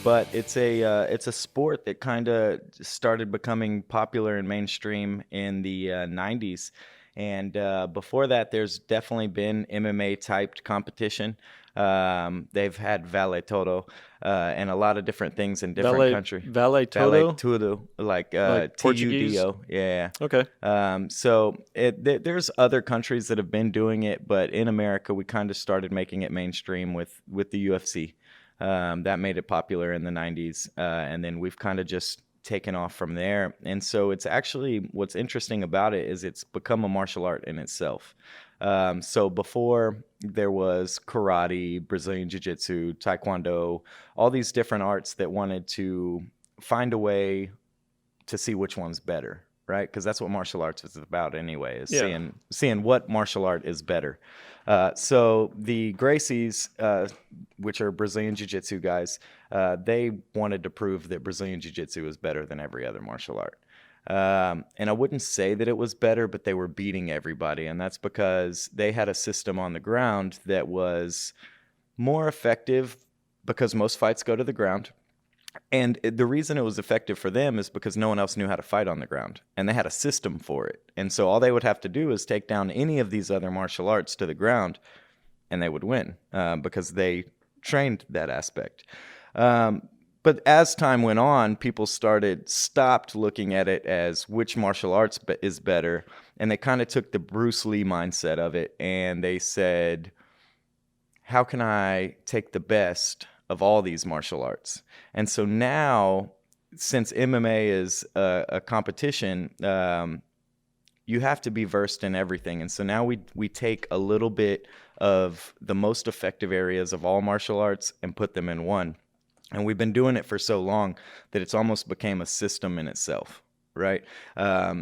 but it's a sport that kind of started becoming popular and mainstream in the 90s. And before that, there's definitely been MMA typed competition. They've had Vale Todo and a lot of different things in different countries. Valet Vale Todo, Tudo, like Portuguese. Tudo, yeah. Okay. So there's other countries that have been doing it, but in America, we kind of started making it mainstream with the UFC. That made it popular in the 90s, and then we've kind of just taken off from there. And so it's actually, what's interesting about it is it's become a martial art in itself. So before there was karate, Brazilian Jiu-Jitsu, Taekwondo, all these different arts that wanted to find a way to see which one's better, right? Because that's what martial arts is about anyway, is seeing what martial art is better. So the Gracies, which are Brazilian Jiu-Jitsu guys, they wanted to prove that Brazilian Jiu-Jitsu is better than every other martial art. And I wouldn't say that it was better, but they were beating everybody. And that's because they had a system on the ground that was more effective because most fights go to the ground. And the reason it was effective for them is because no one else knew how to fight on the ground. And they had a system for it. And so all they would have to do is take down any of these other martial arts to the ground, and they would win because they trained that aspect. But as time went on, people stopped looking at it as which martial arts is better. And they kind of took the Bruce Lee mindset of it. And they said, how can I take the best of all these martial arts? And so now, since MMA is a competition, you have to be versed in everything. And so now we take a little bit of the most effective areas of all martial arts and put them in one. And we've been doing it for so long that it's almost became a system in itself, right?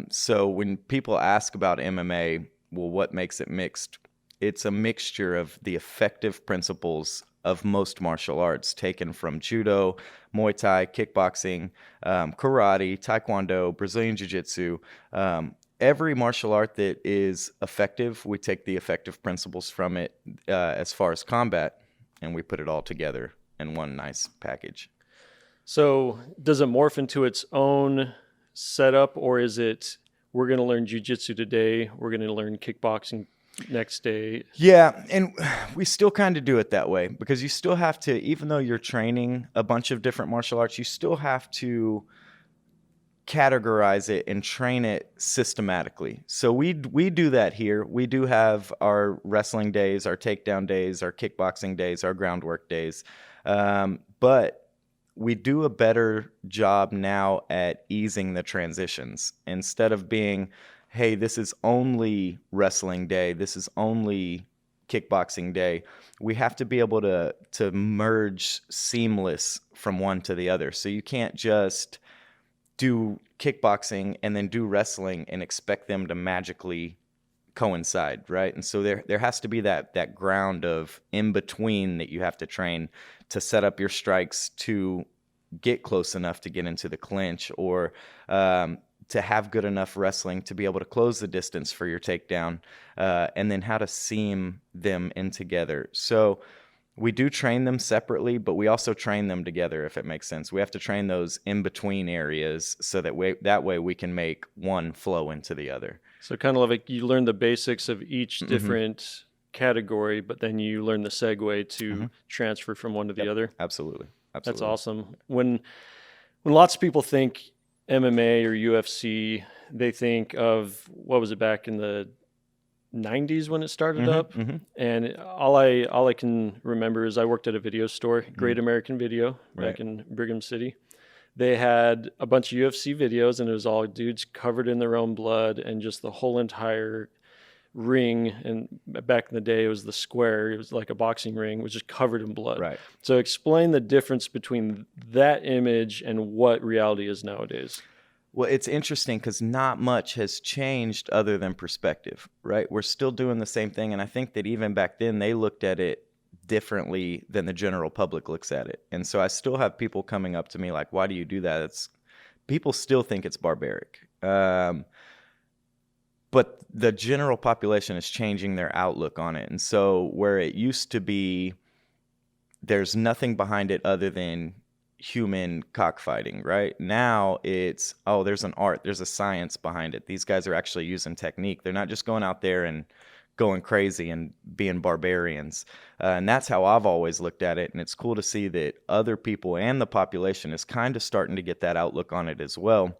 So when people ask about MMA, well, what makes it mixed? It's a mixture of the effective principles of most martial arts taken from Judo, Muay Thai, Kickboxing, karate, Taekwondo, Brazilian Jiu-Jitsu. Every martial art that is effective, we take the effective principles from it as far as combat, and we put it all together in one nice package. So does it morph into its own setup, or is it, we're going to learn jiu-jitsu today, we're going to learn kickboxing next day? Yeah, and we still kind of do it that way because you still have to, even though you're training a bunch of different martial arts, you still have to categorize it and train it systematically. So we do that here. We do have our wrestling days, our takedown days, our kickboxing days, our groundwork days. But we do a better job now at easing the transitions. Instead of being, hey, this is only wrestling day, this is only kickboxing day, we have to be able to merge seamless from one to the other. So you can't just do kickboxing and then do wrestling and expect them to magically coincide, right? And so there has to be that ground of in between that you have to train to set up your strikes to get close enough to get into the clinch, or to have good enough wrestling to be able to close the distance for your takedown, and then how to seam them in together. So we do train them separately, but we also train them together, if it makes sense. We have to train those in-between areas so that way we can make one flow into the other. So kind of like you learn the basics of each different category, but then you learn the segue to transfer from one to the other. Absolutely. That's awesome. When lots of people think MMA or UFC, they think of, what was it, back in the 90s when it started up? And all I can remember is I worked at a video store, Great American Video, back in Brigham City. They had a bunch of UFC videos, and it was all dudes covered in their own blood, and just the whole entire ring. And back in the day, it was the square. It was like a boxing ring. It was just covered in blood. Right. So explain the difference between that image and what reality is nowadays. Well, it's interesting because not much has changed other than perspective, right? We're still doing the same thing. And I think that even back then, they looked at it differently than the general public looks at it. And so I still have people coming up to me like, why do you do that? People still think it's barbaric. But the general population is changing their outlook on it. And so where it used to be, there's nothing behind it other than human cockfighting, right? Now it's, oh, there's an art, there's a science behind it. These guys are actually using technique. They're not just going out there and going crazy and being barbarians. And that's how I've always looked at it. And it's cool to see that other people and the population is kind of starting to get that outlook on it as well,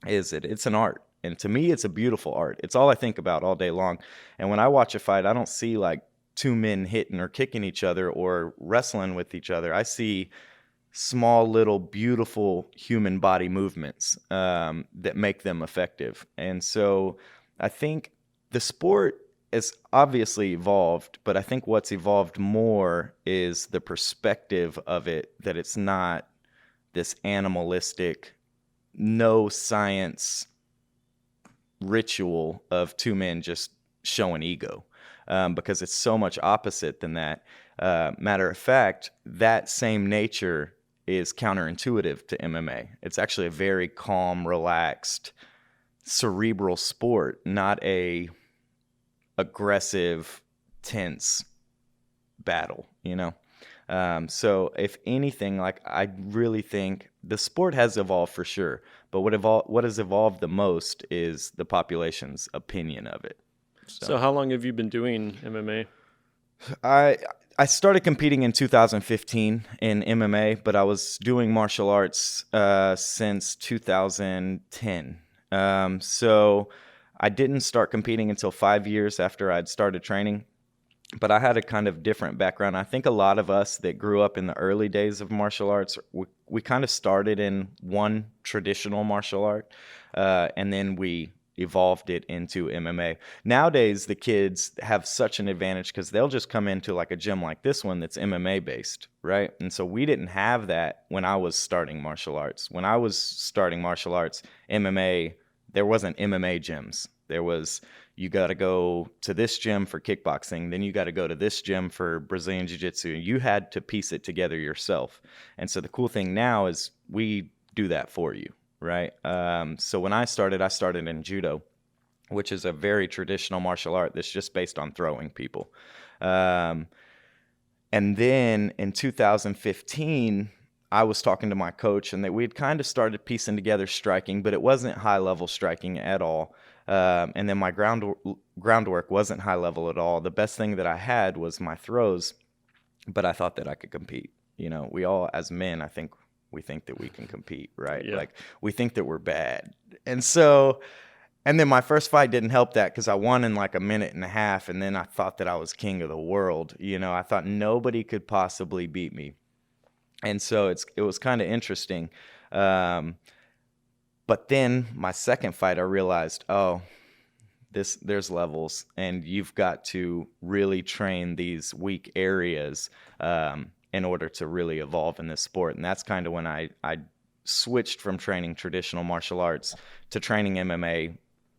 is that it's an art. And to me, it's a beautiful art. It's all I think about all day long. And when I watch a fight, I don't see like two men hitting or kicking each other or wrestling with each other. I see small, little, beautiful human body movements that make them effective. And so I think the sport has obviously evolved, but I think what's evolved more is the perspective of it, that it's not this animalistic, no science ritual of two men just showing ego, because it's so much opposite than that. Matter of fact, that same nature is counterintuitive to MMA. It's actually a very calm, relaxed, cerebral sport, not a aggressive, tense battle, you know? So if anything, like, I really think the sport has evolved for sure, but what has evolved the most is the population's opinion of it. So how long have you been doing MMA? I started competing in 2015 in MMA, but I was doing martial arts since 2010. So I didn't start competing until 5 years after I'd started training, but I had a kind of different background. I think a lot of us that grew up in the early days of martial arts, we kind of started in one traditional martial art, and then we evolved it into MMA. Nowadays, the kids have such an advantage because they'll just come into like a gym like this one that's MMA based, right? And so we didn't have that when I was starting martial arts. When I was starting martial arts, MMA, there wasn't MMA gyms. There was, you got to go to this gym for kickboxing, then you got to go to this gym for Brazilian Jiu-Jitsu. You had to piece it together yourself. And so the cool thing now is we do that for you, right? So when I started in Judo, which is a very traditional martial art that's just based on throwing people. And then in 2015, I was talking to my coach, and that we had kind of started piecing together striking, but it wasn't high-level striking at all. And then my groundwork wasn't high level at all. The best thing that I had was my throws, but I thought that I could compete. You know, we all, as men, I think we think that we can compete, right? Yeah. Like, we think that we're bad. And so, and then my first fight didn't help that, because I won in like a minute and a half, and then I thought that I was king of the world. You know, I thought nobody could possibly beat me. And so it was kind of interesting. But then my second fight, I realized, oh, there's levels, and you've got to really train these weak areas in order to really evolve in this sport. And that's kind of when I switched from training traditional martial arts to training MMA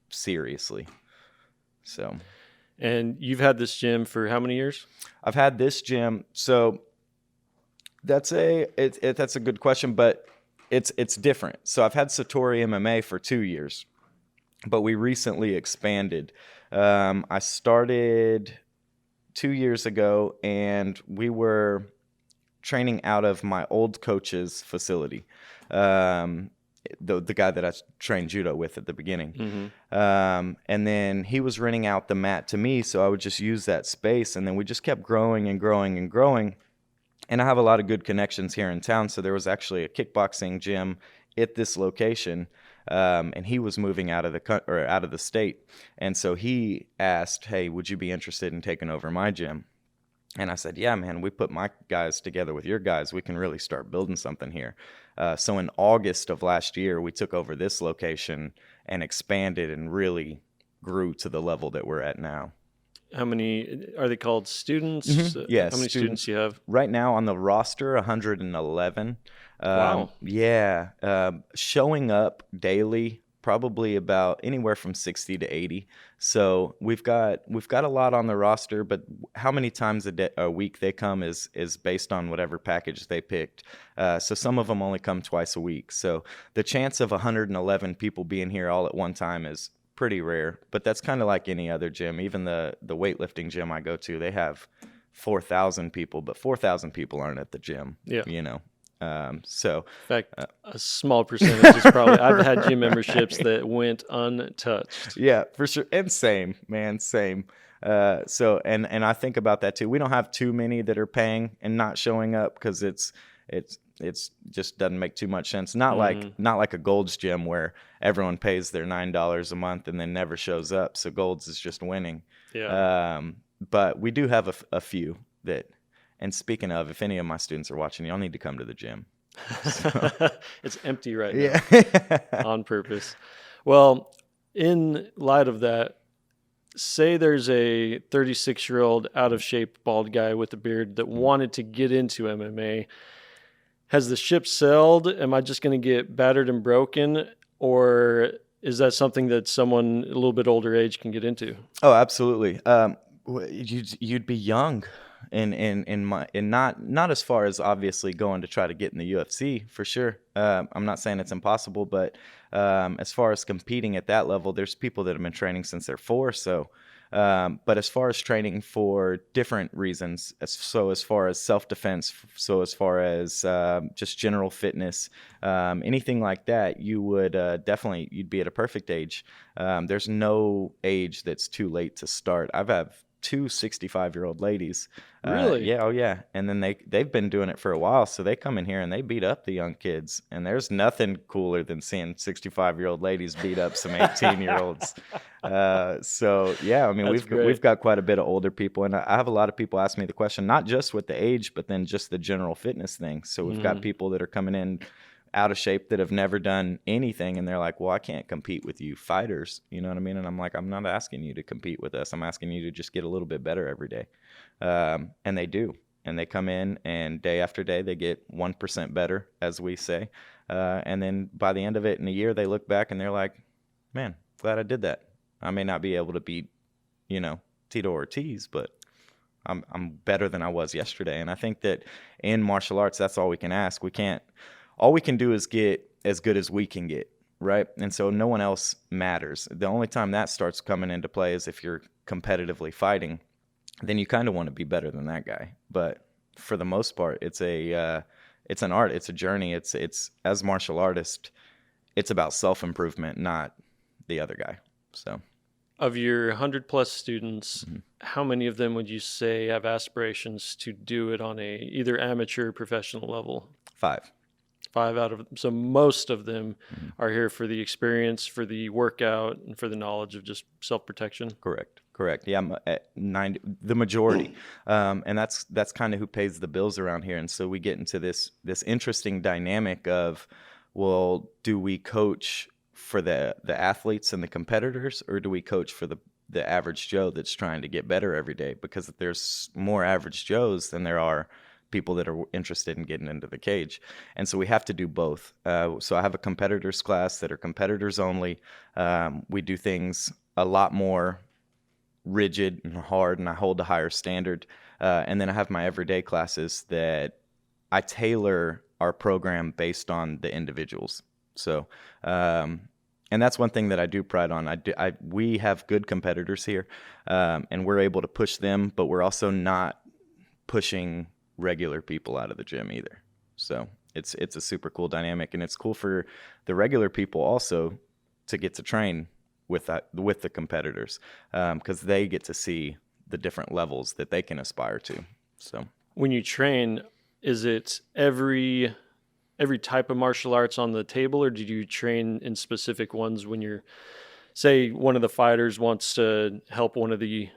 seriously. So. And you've had this gym for how many years? I've had this gym. So that's a good question, but it's different. So I've had Satori MMA for 2 years, but we recently expanded. I started 2 years ago, and we were training out of my old coach's facility, the guy that I trained judo with at the beginning. Mm-hmm. And then he was renting out the mat to me, so I would just use that space, and then we just kept growing and growing and growing. And I have a lot of good connections here in town, so there was actually a kickboxing gym at this location, and he was moving out of the state. And so he asked, hey, would you be interested in taking over my gym? And I said, yeah, man, we put my guys together with your guys. We can really start building something here. So in August of last year, we took over this location and expanded and really grew to the level that we're at now. How many are they called? Students? Mm-hmm. Yeah. How many students do you have? Right now on the roster, 111. Wow. Yeah. Showing up daily, probably about anywhere from 60 to 80. So we've got a lot on the roster, but how many times a week they come is based on whatever package they picked. So some of them only come twice a week. So the chance of 111 people being here all at one time is pretty rare, but that's kind of like any other gym. Even the weightlifting gym I go to, they have 4,000 people, but 4,000 people aren't at the gym. Yeah. You know, So In fact, a small percentage is probably, I've had gym memberships that went untouched. yeah, for sure. And same, man, same. So and I think about that too. We don't have too many that are paying and not showing up because it's just doesn't make too much sense. Not like a Gold's gym where everyone pays their $9 a month and then never shows up. So Gold's is just winning. Yeah. But we do have a few that. And speaking of, if any of my students are watching, y'all need to come to the gym. So. It's empty right now. Yeah. On purpose. Well, in light of that, say there's a 36-year-old out of shape bald guy with a beard that wanted to get into MMA. Has the ship sailed? Am I just going to get battered and broken? Or is that something that someone a little bit older age can get into? Oh, absolutely. You'd be young. And not as far as obviously going to try to get in the UFC for sure. I'm not saying it's impossible, but as far as competing at that level, there's people that have been training since they're 4. So, but as far as training for different reasons, as far as self-defense, so as far as just general fitness, anything like that, you would definitely you'd be at a perfect age. There's no age that's too late to start. I've had 2 65-year-old ladies. Really? Yeah, oh yeah. And then they've been doing it for a while, so they come in here and they beat up the young kids. And there's nothing cooler than seeing 65-year-old ladies beat up some 18-year-olds. So yeah, I mean we've got quite a bit of older people, and I have a lot of people ask me the question, not just with the age, but then just the general fitness thing. So we've got people that are coming in out of shape that have never done anything, and they're like, well, I can't compete with you fighters, you know what I mean? And I'm like, I'm not asking you to compete with us. I'm asking you to just get a little bit better every day. And they do, and they come in, and day after day they get 1% better, as we say, and then by the end of it in a year they look back and they're like, man, glad I did that. I may not be able to beat Tito Ortiz, but I'm better than I was yesterday. And I think that in martial arts, that's all we can ask. All we can do is get as good as we can get, right? And so no one else matters. The only time that starts coming into play is if you're competitively fighting. Then you kind of want to be better than that guy. But for the most part, it's an art. It's a journey. It's as a martial artist, it's about self-improvement, not the other guy. So, of your 100+ students, how many of them would you say have aspirations to do it on a either amateur or professional level? 5. 5 out of, so most of them are here for the experience, for the workout, and for the knowledge of just self-protection. Correct. Yeah, I'm at 90, the majority, and that's kind of who pays the bills around here. And so we get into this interesting dynamic of, well, do we coach for the athletes and the competitors, or do we coach for the average Joe that's trying to get better every day? Because there's more average Joes than there are people that are interested in getting into the cage. And so we have to do both. So I have a competitors class that are competitors only. We do things a lot more rigid and hard, and I hold a higher standard. And then I have my everyday classes that I tailor our program based on the individuals. So, and that's one thing that I do pride on. We have good competitors here, and we're able to push them, but we're also not pushing regular people out of the gym either. So it's a super cool dynamic, and it's cool for the regular people also to get to train with the competitors, because they get to see the different levels that they can aspire to. So when you train, is it every type of martial arts on the table, or do you train in specific ones when you're, say, one of the fighters wants to help one of the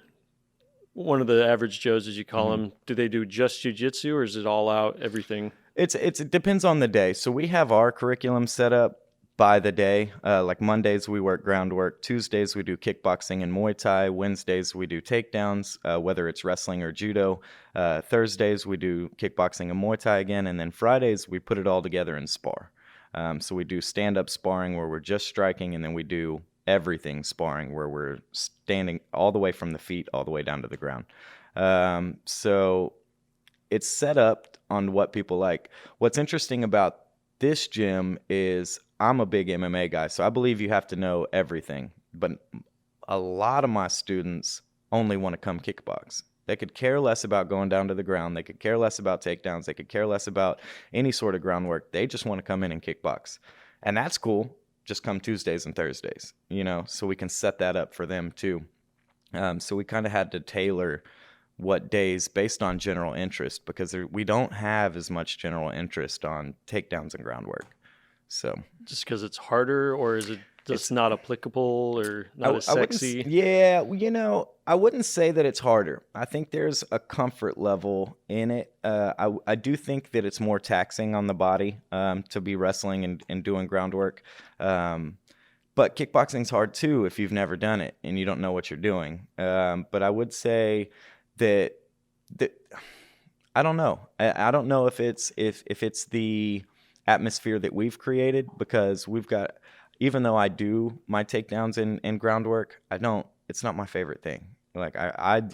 average Joes, as you call them? Do they do just jiu-jitsu, or is it all out, everything? It depends on the day. So we have our curriculum set up by the day. Like Mondays we work groundwork, Tuesdays we do kickboxing and Muay Thai, Wednesdays we do takedowns, whether it's wrestling or judo, Thursdays we do kickboxing and Muay Thai again, and then Fridays we put it all together and spar. So we do stand-up sparring where we're just striking, and then we do everything sparring where we're standing all the way from the feet all the way down to the ground. So it's set up on what people like. What's interesting about this gym is I'm a big MMA guy, so I believe you have to know everything. But a lot of my students only want to come kickbox. They could care less about going down to the ground. They could care less about takedowns. They could care less about any sort of groundwork. They just want to come in and kickbox. And that's cool. Just come Tuesdays and Thursdays, so we can set that up for them too. So we kind of had to tailor what days based on general interest, because we don't have as much general interest on takedowns and groundwork. So just because it's harder, or is it just not applicable, or not as sexy? I wouldn't say that it's harder. I think there's a comfort level in it. I do think that it's more taxing on the body to be wrestling and doing groundwork. But kickboxing's hard too if you've never done it and you don't know what you're doing. But I would say that I don't know. I don't know if it's the atmosphere that we've created, because we've got, even though I do my takedowns and groundwork, it's not my favorite thing. Like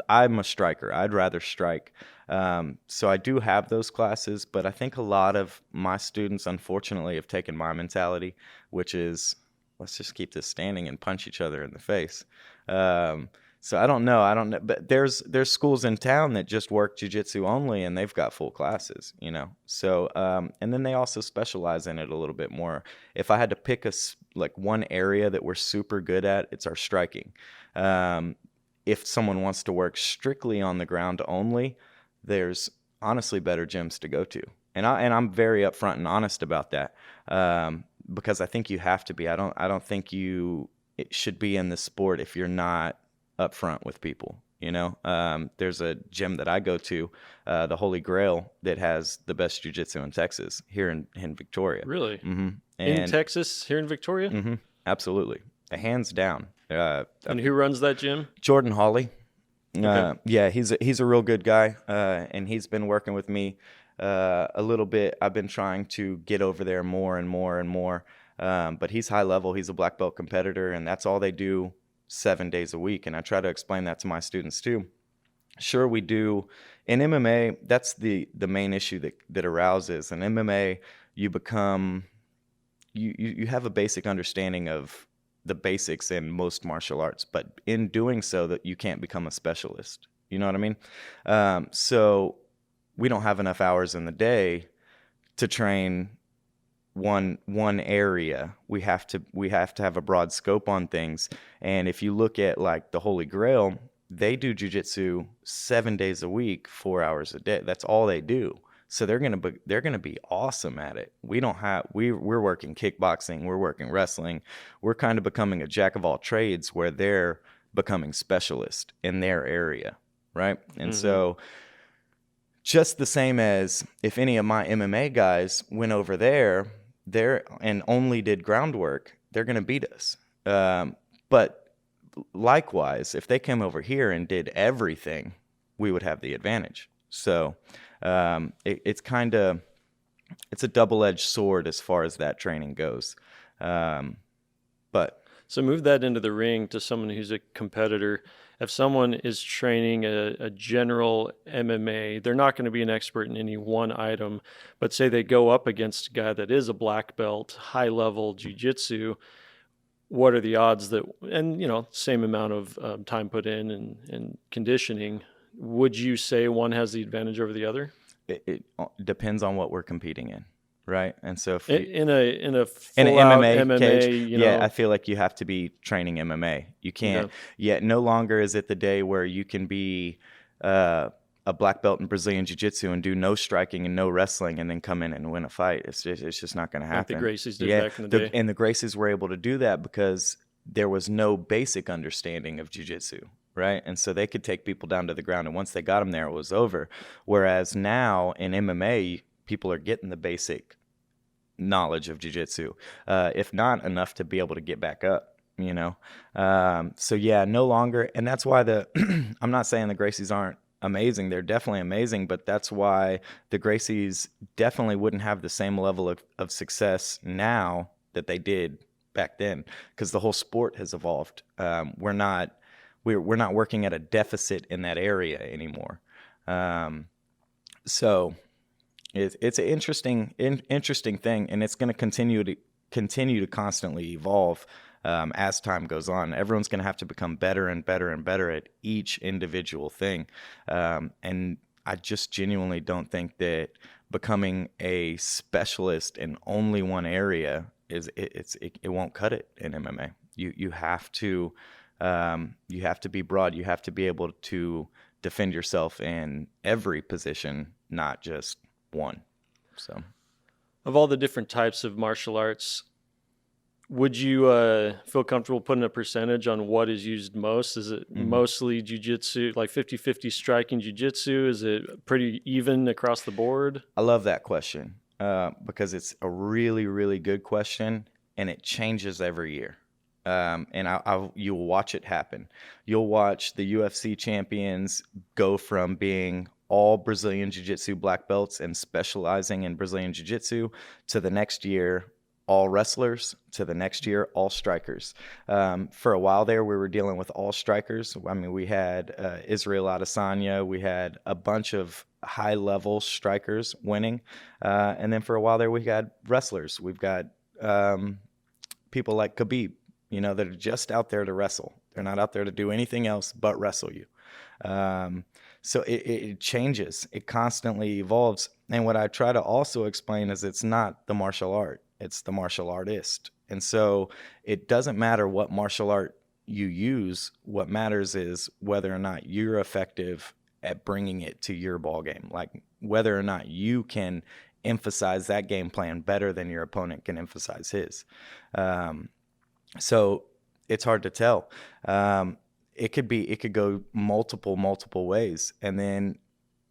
I'm a striker. I'd rather strike. So I do have those classes, but I think a lot of my students, unfortunately, have taken my mentality, which is, let's just keep this standing and punch each other in the face. So I don't know, but there's schools in town that just work jiu-jitsu only, and they've got full classes, So and then they also specialize in it a little bit more. If I had to pick one area that we're super good at, it's our striking. If someone wants to work strictly on the ground only, there's honestly better gyms to go to, and I'm very upfront and honest about that, because I think you have to be. I don't think it should be in the sport if you're not upfront with people. There's a gym that I go to, the Holy Grail, that has the best jiu-jitsu in Texas, here in Victoria. Really? Mm-hmm. In Texas, here in Victoria? Mm-hmm. Absolutely, hands down. And who runs that gym? Jordan Hawley. Okay. Yeah, he's a real good guy, and he's been working with me a little bit. I've been trying to get over there more and more and more, but he's high level. He's a black belt competitor, and that's all they do 7 days a week. And I try to explain that to my students too. Sure, we do. In MMA, that's the main issue that arouses. In MMA, you become, you have a basic understanding of the basics in most martial arts, but in doing so, that you can't become a specialist. You know what I mean? So we don't have enough hours in the day to train one area. We have to have a broad scope on things. And if you look at like the Holy Grail, they do jiu-jitsu 7 days a week, 4 hours a day. That's all they do. So they're gonna be awesome at it. We're working kickboxing, we're working wrestling, we're kind of becoming a jack of all trades, where they're becoming specialist in their area, right? And so, just the same as if any of my MMA guys went over there and only did groundwork, they're gonna beat us. But likewise, if they came over here and did everything, we would have the advantage. So it's a double-edged sword as far as that training goes. But so move that into the ring to someone who's a competitor. If someone is training a general MMA, they're not going to be an expert in any one item, but say they go up against a guy that is a black belt, high-level jiu-jitsu, what are the odds that, and same amount of time put in and conditioning, would you say one has the advantage over the other? It depends on what we're competing in, right? And so if in a in an MMA cage, MMA, I feel like you have to be training MMA. You can't. Yet no longer is it the day where you can be a black belt in Brazilian Jiu-Jitsu and do no striking and no wrestling and then come in and win a fight. It's just not going to happen. Like the Gracies did back in the day. And the Gracies were able to do that because there was no basic understanding of Jiu-Jitsu. Right. And so they could take people down to the ground, and once they got them there, it was over. Whereas now in MMA, people are getting the basic knowledge of jiu-jitsu, if not enough to be able to get back up, So yeah, no longer. And that's why I'm not saying the Gracies aren't amazing. They're definitely amazing, but that's why the Gracies definitely wouldn't have the same level of success now that they did back then, because the whole sport has evolved. We're not working at a deficit in that area anymore. So it's an interesting thing, and it's going to continue to constantly evolve. as time goes on. Everyone's going to have to become better and better and better at each individual thing. And I just genuinely don't think that becoming a specialist in only one area it won't cut it in MMA. You have to be broad. You have to be able to defend yourself in every position, not just one. So, of all the different types of martial arts, would you feel comfortable putting a percentage on what is used most? Is it mostly jiu-jitsu, like 50-50 striking jiu-jitsu? Is it pretty even across the board? I love that question because it's a really, really good question, and it changes every year. And you'll watch it happen. You'll watch the UFC champions go from being all Brazilian Jiu-Jitsu black belts and specializing in Brazilian Jiu-Jitsu to the next year all wrestlers, to the next year all strikers. For a while there, we were dealing with all strikers. I mean, we had Israel Adesanya. We had a bunch of high-level strikers winning. And then for a while there, we had wrestlers. We've got people like Khabib, that are just out there to wrestle. They're not out there to do anything else but wrestle you. So it changes. It constantly evolves. And what I try to also explain is it's not the martial art. It's the martial artist. And so it doesn't matter what martial art you use. What matters is whether or not you're effective at bringing it to your ball game. Like whether or not you can emphasize that game plan better than your opponent can emphasize his. So it's hard to tell. It could go multiple ways. And then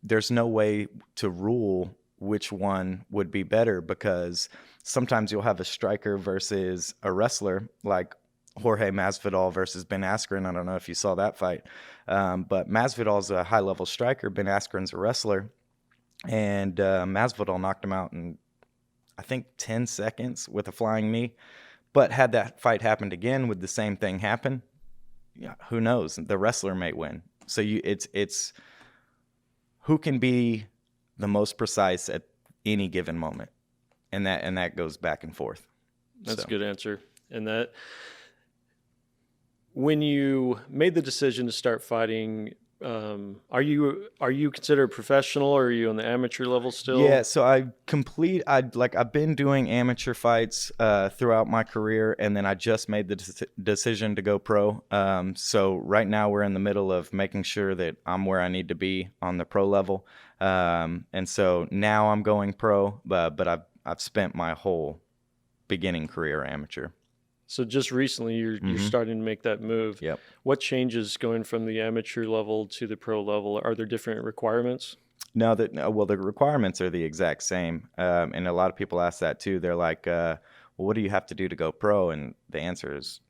there's no way to rule which one would be better, because sometimes you'll have a striker versus a wrestler, like Jorge Masvidal versus Ben Askren. I don't know if you saw that fight. But Masvidal's a high-level striker. Ben Askren's a wrestler. And Masvidal knocked him out in, I think, 10 seconds with a flying knee. But had that fight happened again, would the same thing happen? Yeah, who knows? The wrestler may win. So it's who can be the most precise at any given moment, and that goes back and forth. That's a good answer. And that when you made the decision to start fighting, are you considered professional, or are you on the amateur level still? Yeah, so I've been doing amateur fights throughout my career, and then I just made the decision to go pro. So right now we're in the middle of making sure that I'm where I need to be on the pro level. And so now I'm going pro, but I've spent my whole beginning career amateur. So just recently, you're starting to make that move. Yep. What changes going from the amateur level to the pro level? Are there different requirements? No, the requirements are the exact same. And a lot of people ask that too. They're like, well, what do you have to do to go pro? And the answer is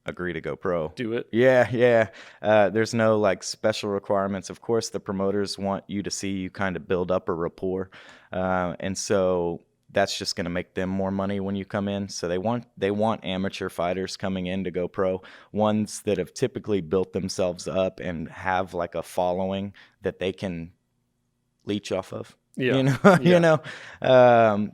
agree to go pro. Do it. Yeah. There's no like special requirements. Of course, the promoters want you to see you kind of build up a rapport. And so that's just going to make them more money when you come in. So they want amateur fighters coming in to go pro, ones that have typically built themselves up and have like a following that they can leech off of. Yeah.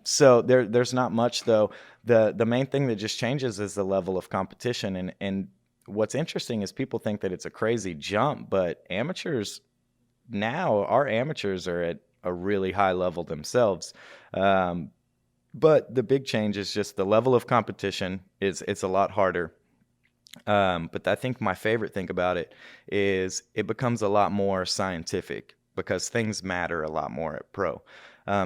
So there's not much though. The main thing that just changes is the level of competition. And what's interesting is people think that it's a crazy jump, but our amateurs are at a really high level themselves. But the big change is just the level of competition it's a lot harder. But I think my favorite thing about it is it becomes a lot more scientific because things matter a lot more at pro.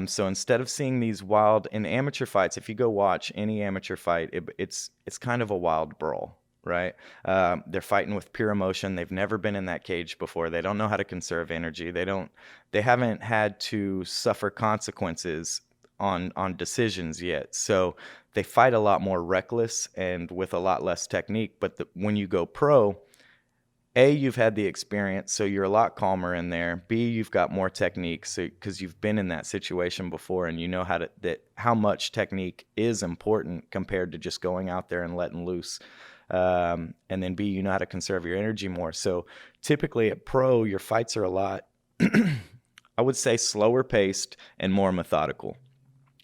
So instead of seeing these wild in amateur fights, if you go watch any amateur fight, it's kind of a wild brawl, right? They're fighting with pure emotion. They've never been in that cage before. They don't know how to conserve energy. They haven't had to suffer consequences on decisions yet. So they fight a lot more reckless and with a lot less technique. But when you go pro, A, you've had the experience, so you're a lot calmer in there. B, you've got more technique because you've been in that situation before and you know how much technique is important compared to just going out there and letting loose. And then B, you know how to conserve your energy more. So typically at pro, your fights are a lot, I would say, slower paced and more methodical.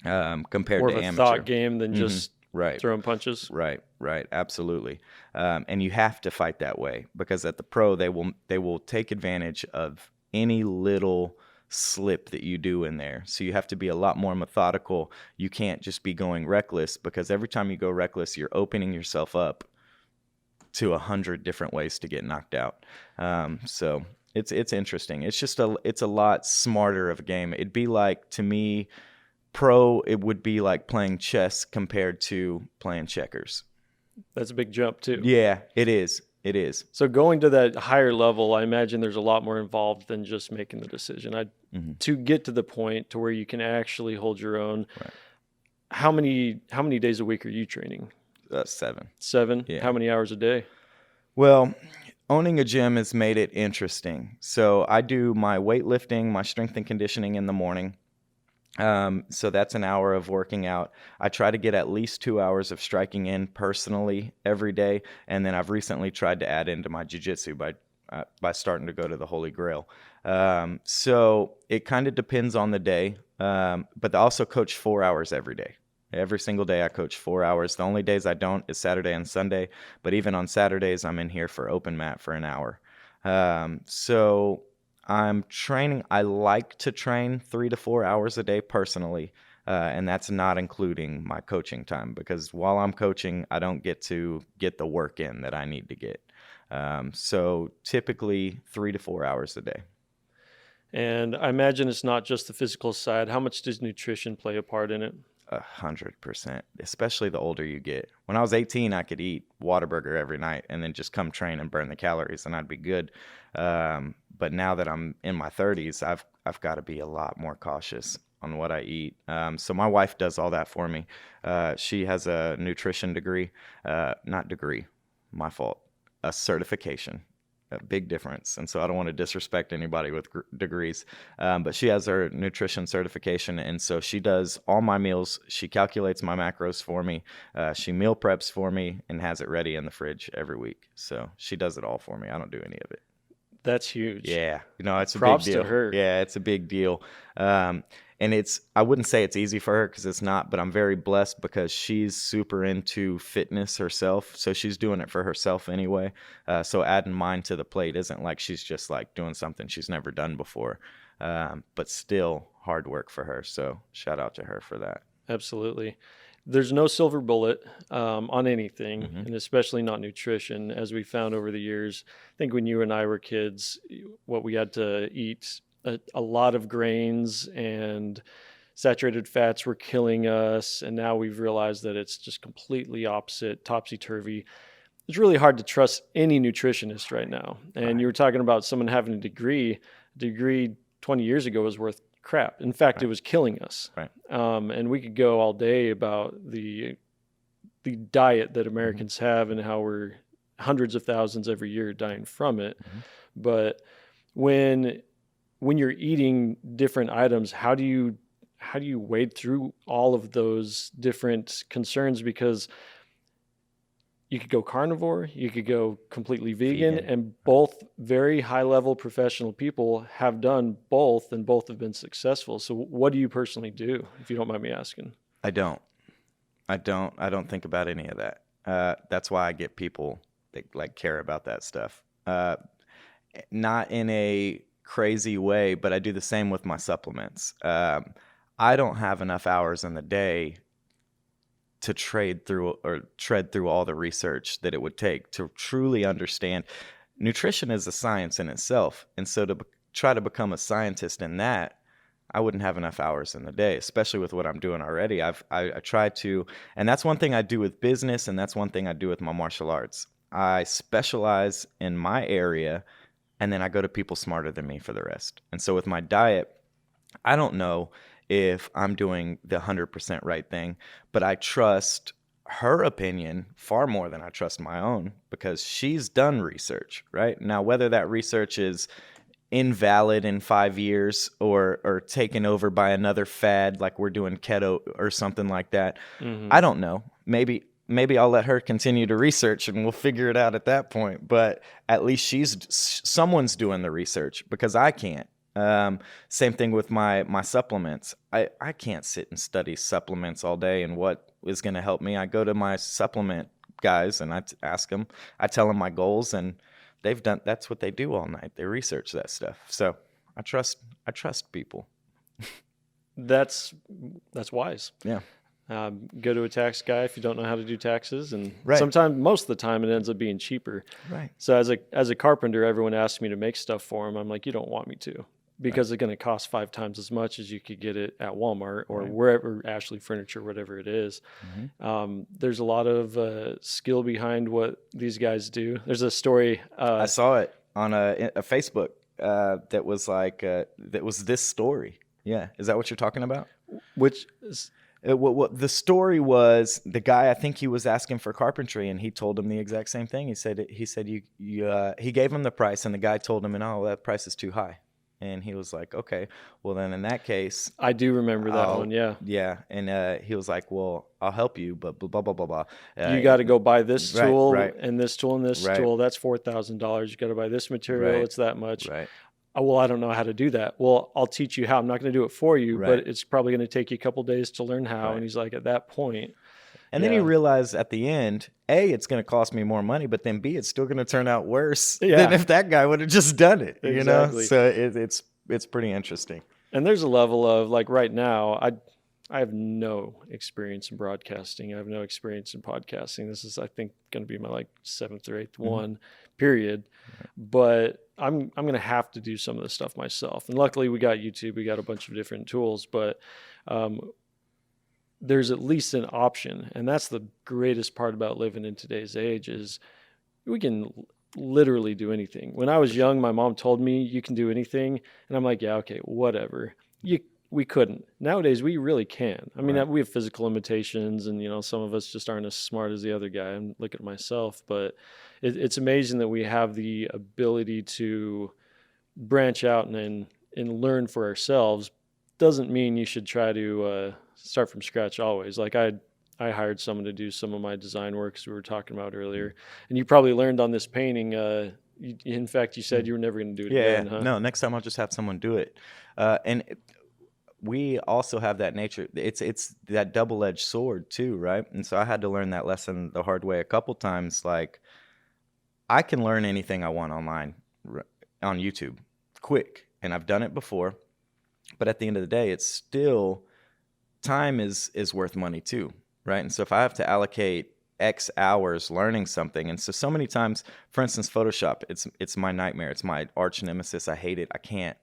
Compared more to of a amateur. thought game than just Right. throwing punches. Right, right, absolutely, and you have to fight that way because at the pro they will take advantage of any little slip that you do in there. So you have to be a lot more methodical. You can't just be going reckless because every time you go reckless, you're opening yourself up to 100 different ways to get knocked out. So it's interesting. It's a lot smarter of a game. It'd be like, to me, pro, it would be like playing chess compared to playing checkers. That's a big jump too. Yeah, it is. It is. So going to that higher level, I imagine there's a lot more involved than just making the decision. To get to the point to where you can actually hold your own. Right. How many days a week are you training? 7. 7? Yeah. How many hours a day? Well, owning a gym has made it interesting. So I do my weightlifting, my strength and conditioning in the morning. So that's an hour of working out. I try to get at least 2 hours of striking in personally every day. And then I've recently tried to add into my jiu-jitsu by starting to go to the Holy Grail. So it kind of depends on the day. But I also coach 4 hours every day. Every single day I coach 4 hours. The only days I don't is Saturday and Sunday. But even on Saturdays, I'm in here for open mat for an hour. So I'm training. I like to train 3 to 4 hours a day personally, and that's not including my coaching time because while I'm coaching, I don't get to get the work in that I need to get. So typically 3 to 4 hours a day. And I imagine it's not just the physical side. How much does nutrition play a part in it? 100%, especially the older you get. When I was 18, I could eat Whataburger every night and then just come train and burn the calories and I'd be good. But now that I'm in my 30s, I've got to be a lot more cautious on what I eat. So my wife does all that for me. She has a nutrition degree, not degree, my fault, a certification. A big difference. And so I don't want to disrespect anybody with degrees, but she has her nutrition certification. And so she does all my meals. She calculates my macros for me. She meal preps for me and has it ready in the fridge every week. So she does it all for me. I don't do any of it. That's huge. Yeah. It's a Props big deal. to her. Yeah, it's a big deal. And I wouldn't say it's easy for her because it's not, but I'm very blessed because she's super into fitness herself. So she's doing it for herself anyway. So adding mine to the plate isn't like she's just like doing something she's never done before, but still hard work for her. So shout out to her for that. Absolutely. There's no silver bullet on anything, and especially not nutrition. As we found over the years, I think when you and I were kids, what we had to eat, a lot of grains and saturated fats were killing us. And now we've realized that it's just completely opposite, topsy-turvy. It's really hard to trust any nutritionist right now. And you were talking about someone having a degree 20 years ago was worth crap. In fact, it was killing us. Right. And we could go all day about the diet that Americans have and how we're hundreds of thousands every year dying from it. But when you're eating different items, how do you wade through all of those different concerns? Because you could go carnivore, you could go completely vegan. And both very high-level professional people have done both, and both have been successful. So what do you personally do, if you don't mind me asking? I don't think about any of that. That's why I get people that like care about that stuff. Not in a crazy way, but I do the same with my supplements. I don't have enough hours in the day to tread through all the research that it would take to truly understand. Nutrition is a science in itself, and so to try to become a scientist in that, I wouldn't have enough hours in the day, especially with what I'm doing already. I try to, and that's one thing I do with business, and that's one thing I do with my martial arts. I specialize in my area, and then I go to people smarter than me for the rest. And so with my diet, I don't know if I'm doing the 100% right thing, but I trust her opinion far more than I trust my own because she's done research, right? Now, whether that research is invalid in 5 years or taken over by another fad like we're doing keto or something like that, I don't know. Maybe I'll let her continue to research and we'll figure it out at that point. But at least someone's doing the research because I can't. Same thing with my supplements. I can't sit and study supplements all day and what is going to help me. I go to my supplement guys and I ask them, I tell them my goals, and that's what they do all night. They research that stuff. So I trust people. That's wise. Yeah. Go to a tax guy if you don't know how to do taxes, and Right. sometimes, most of the time, it ends up being cheaper. Right. So as a carpenter, everyone asks me to make stuff for them. I'm like, you don't want me to, because it's going to cost 5 times as much as you could get it at Walmart or wherever, Ashley Furniture, whatever it is. There's a lot of skill behind what these guys do. There's a story. I saw it on a Facebook that was like that was this story. Yeah, is that what you're talking about? Which is, What the story was, the guy, I think he was asking for carpentry, and he told him the exact same thing. He said he gave him the price, and the guy told him, "Oh, that price is too high." And he was like, "Okay, well then in that case, I do remember that one. Yeah. yeah." And he was like, "Well, I'll help you, but blah blah blah blah." You got to go buy this tool right. and this tool and this tool. That's $4,000. You got to buy this material. Right. It's that much. Right. Oh, well, I don't know how to do that. Well, I'll teach you how. I'm not going to do it for you, Right. but it's probably going to take you a couple days to learn how. Right. And he's like, at that point. And then he realized at the end, A, it's going to cost me more money, but then B, it's still going to turn out worse than if that guy would have just done it. Exactly. You know, so it's pretty interesting. And there's a level of, like, right now, I have no experience in broadcasting. I have no experience in podcasting. This is, I think, going to be my like 7th or 8th one, period. But I'm going to have to do some of this stuff myself. And luckily we got YouTube. We got a bunch of different tools, but there's at least an option. And that's the greatest part about living in today's age is we can literally do anything. When I was young, my mom told me you can do anything. And I'm like, yeah, okay, whatever. We couldn't. Nowadays, we really can. I mean, we have physical limitations, and, you know, some of us just aren't as smart as the other guy. I'm looking at myself, but it's amazing that we have the ability to branch out and learn for ourselves. Doesn't mean you should try to start from scratch always. Like I hired someone to do some of my design work, as we were talking about earlier, and you probably learned on this painting. In fact, you said you were never going to do it again. Huh? No, next time I'll just have someone do it. We also have that nature. It's that double-edged sword too, right? And so I had to learn that lesson the hard way a couple times. Like, I can learn anything I want online on YouTube quick, and I've done it before. But at the end of the day, it's still time is worth money too, right? And so if I have to allocate X hours learning something, and so many times, for instance, Photoshop, it's my nightmare. It's my arch nemesis. I hate it. I can't.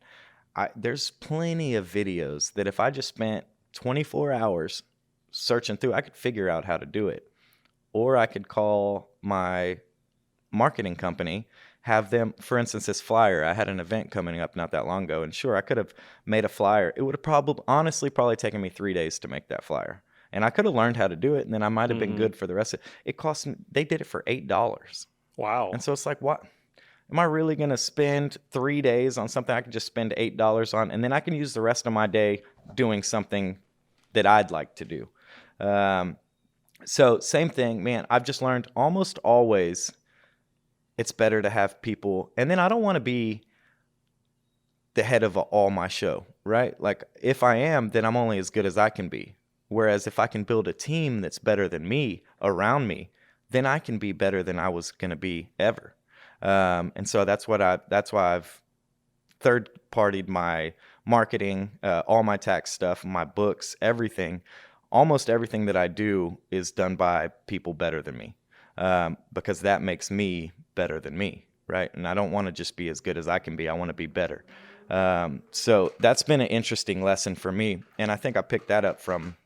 There's plenty of videos that if I just spent 24 hours searching through, I could figure out how to do it. Or I could call my marketing company, have them, for instance, this flyer. I had an event coming up not that long ago, and sure, I could have made a flyer. It would have probably taken me 3 days to make that flyer. And I could have learned how to do it, and then I might have been good for the rest of it. It cost me, they did it for $8. Wow. And so it's like, what? Am I really going to spend 3 days on something I could just spend $8 on, and then I can use the rest of my day doing something that I'd like to do? So same thing, man. I've just learned almost always it's better to have people. And then I don't want to be the head of all my show, right? Like, if I am, then I'm only as good as I can be. Whereas if I can build a team that's better than me around me, then I can be better than I was going to be ever. And so that's why I've third-partied my marketing, all my tax stuff, my books, everything. Almost everything that I do is done by people better than me, because that makes me better than me, right? And I don't want to just be as good as I can be. I want to be better. So that's been an interesting lesson for me, and I think I picked that up from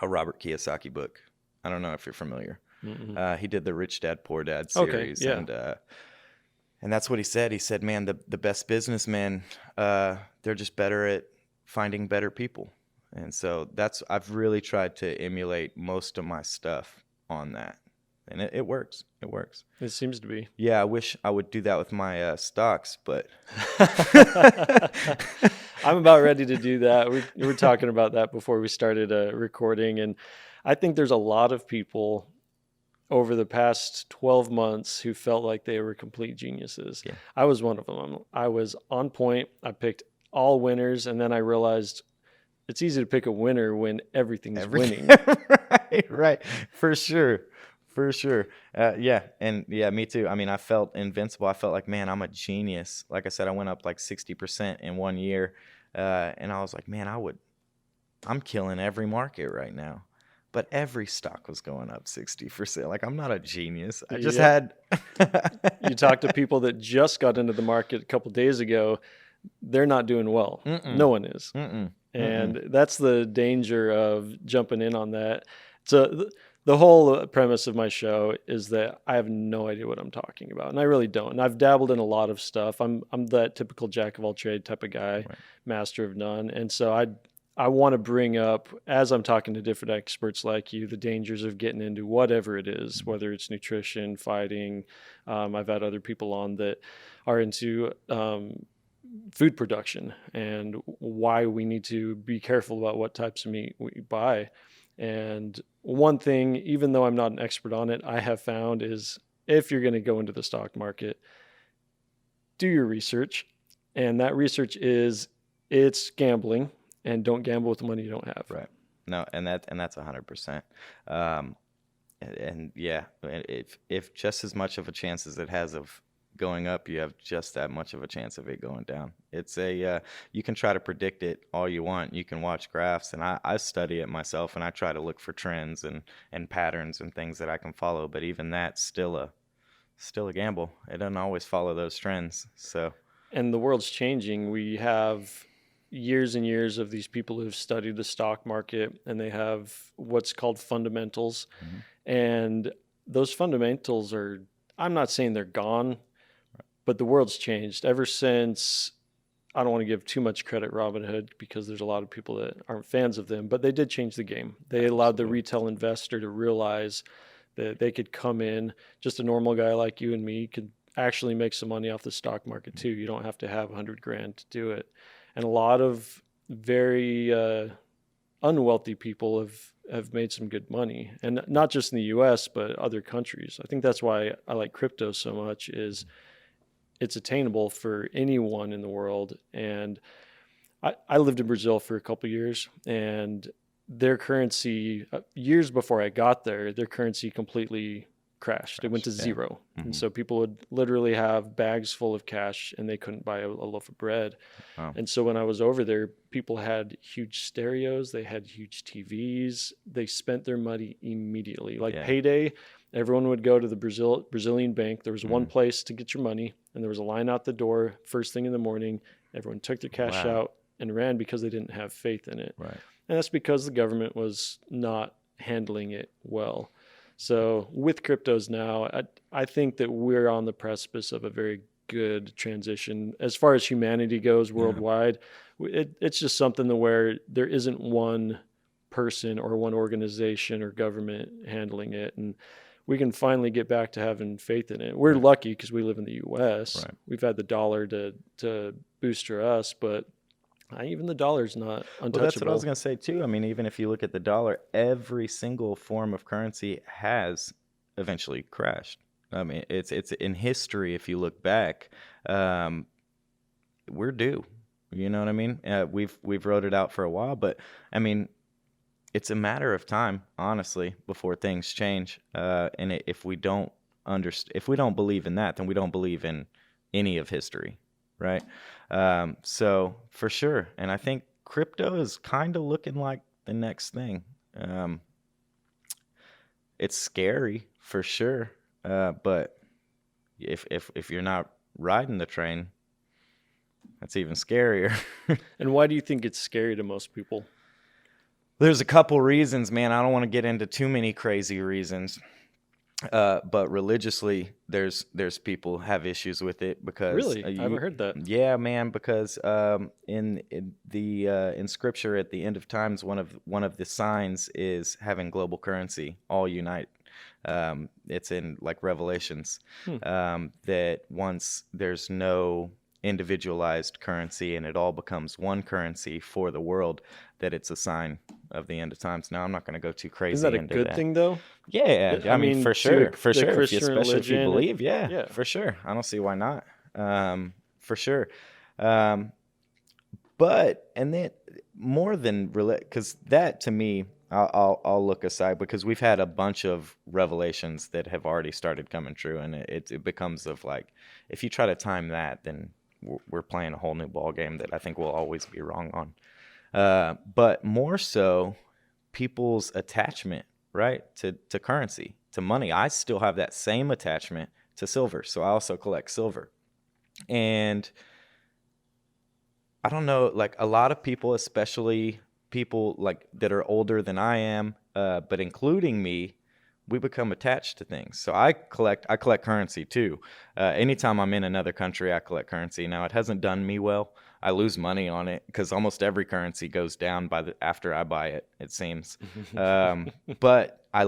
a Robert Kiyosaki book. I don't know if you're familiar. He did the Rich Dad, Poor Dad series, and that's what he said. He said, man, the best businessmen, they're just better at finding better people. And so I've really tried to emulate most of my stuff on that. And it works. It works. It seems to be. Yeah, I wish I would do that with my stocks, but I'm about ready to do that. We were talking about that before we started recording, and I think there's a lot of people over the past 12 months who felt like they were complete geniuses. Yeah. I was one of them. I was on point. I picked all winners, and then I realized it's easy to pick a winner when everything's winning. Right. For sure. For sure. Yeah. And yeah, me too. I mean, I felt invincible. I felt like, man, I'm a genius. Like I said, I went up like 60% in 1 year. And I was like, man, I'm killing every market right now. But every stock was going up 60%. Like, I'm not a genius. I just Yep. had. You talk to people that just got into the market a couple days ago, they're not doing well. Mm-mm. No one is. Mm-mm. And that's the danger of jumping in on that. So the whole premise of my show is that I have no idea what I'm talking about, and I really don't. And I've dabbled in a lot of stuff. I'm that typical jack of all trade type of guy, Right. master of none. And so I want to bring up, as I'm talking to different experts like you, the dangers of getting into whatever it is, whether it's nutrition, fighting. I've had other people on that are into food production and why we need to be careful about what types of meat we buy. And one thing, even though I'm not an expert on it, I have found is if you're going to go into the stock market, do your research. And that research is it's gambling, and don't gamble with the money you don't have. Right. No, and that's 100%. And yeah, if just as much of a chance as it has of going up, you have just that much of a chance of it going down. It's you can try to predict it all you want. You can watch graphs, and I study it myself, and I try to look for trends and patterns and things that I can follow. But even that's still a gamble. It doesn't always follow those trends. So. And the world's changing. We have years and years of these people who have studied the stock market, and they have what's called fundamentals. Mm-hmm. And those fundamentals are, I'm not saying they're gone, but the world's changed ever since. I don't want to give too much credit Robinhood because there's a lot of people that aren't fans of them, but they did change the game. They allowed the retail investor to realize that they could come in, just a normal guy like you and me could actually make some money off the stock market too. You don't have to have 100 grand to do it. And a lot of very unwealthy people have made some good money, and not just in the US, but other countries. I think that's why I like crypto so much, is it's attainable for anyone in the world. And I lived in Brazil for a couple of years, and their currency, years before I got there, their currency completely crashed. It went to zero. Mm-hmm. And so people would literally have bags full of cash, and they couldn't buy a loaf of bread. Wow. And so when I was over there, people had huge stereos, they had huge TVs, they spent their money immediately. Like payday, everyone would go to the Brazilian bank. There was one place to get your money, and there was a line out the door first thing in the morning. Everyone took their cash out and ran because they didn't have faith in it. Right. And that's because the government was not handling it well. So with cryptos now, I think that we're on the precipice of a very good transition as far as humanity goes worldwide. It's just something to where there isn't one person or one organization or government handling it, and we can finally get back to having faith in it. We're lucky because we live in the US. Right. We've had the dollar to booster us, but even the dollar's not untouchable. Well, that's what I was going to say too. I mean, even if you look at the dollar, every single form of currency has eventually crashed. I mean, it's in history. If you look back, we're due. You know what I mean? We've rode it out for a while, but I mean, it's a matter of time, honestly, before things change. And if we don't believe in that, then we don't believe in any of history. Right. So for sure. And I think crypto is kind of looking like the next thing. It's scary for sure. But if you're not riding the train, that's even scarier. And why do you think it's scary to most people? There's a couple reasons, man. I don't want to get into too many crazy reasons. But religiously, there's people have issues with it because really, I haven't heard that. Yeah, man. Because in Scripture at the end of times, one of the signs is having global currency, all unite. It's in like Revelations that once there's no individualized currency and it all becomes one currency for the world, that it's a sign of the end of times. Now, I'm not going to go too crazy into that. Is that a good thing, though? Yeah, I mean, for sure. Christian Especially if you believe, yeah, for sure. I don't see why not. For sure. But, and then more than, because that to me I'll look aside because we've had a bunch of revelations that have already started coming true, and it becomes of like, if you try to time that, then we're playing a whole new ball game that I think we'll always be wrong on. But more so, people's attachment, right, to currency, to money. I still have that same attachment to silver, so I also collect silver, and I don't know, like a lot of people, especially people like that are older than I am, but including me, we become attached to things. So I collect currency too. Anytime I'm in another country, I collect currency. Now it hasn't done me well. I lose money on it because almost every currency goes down after I buy it. It seems, but I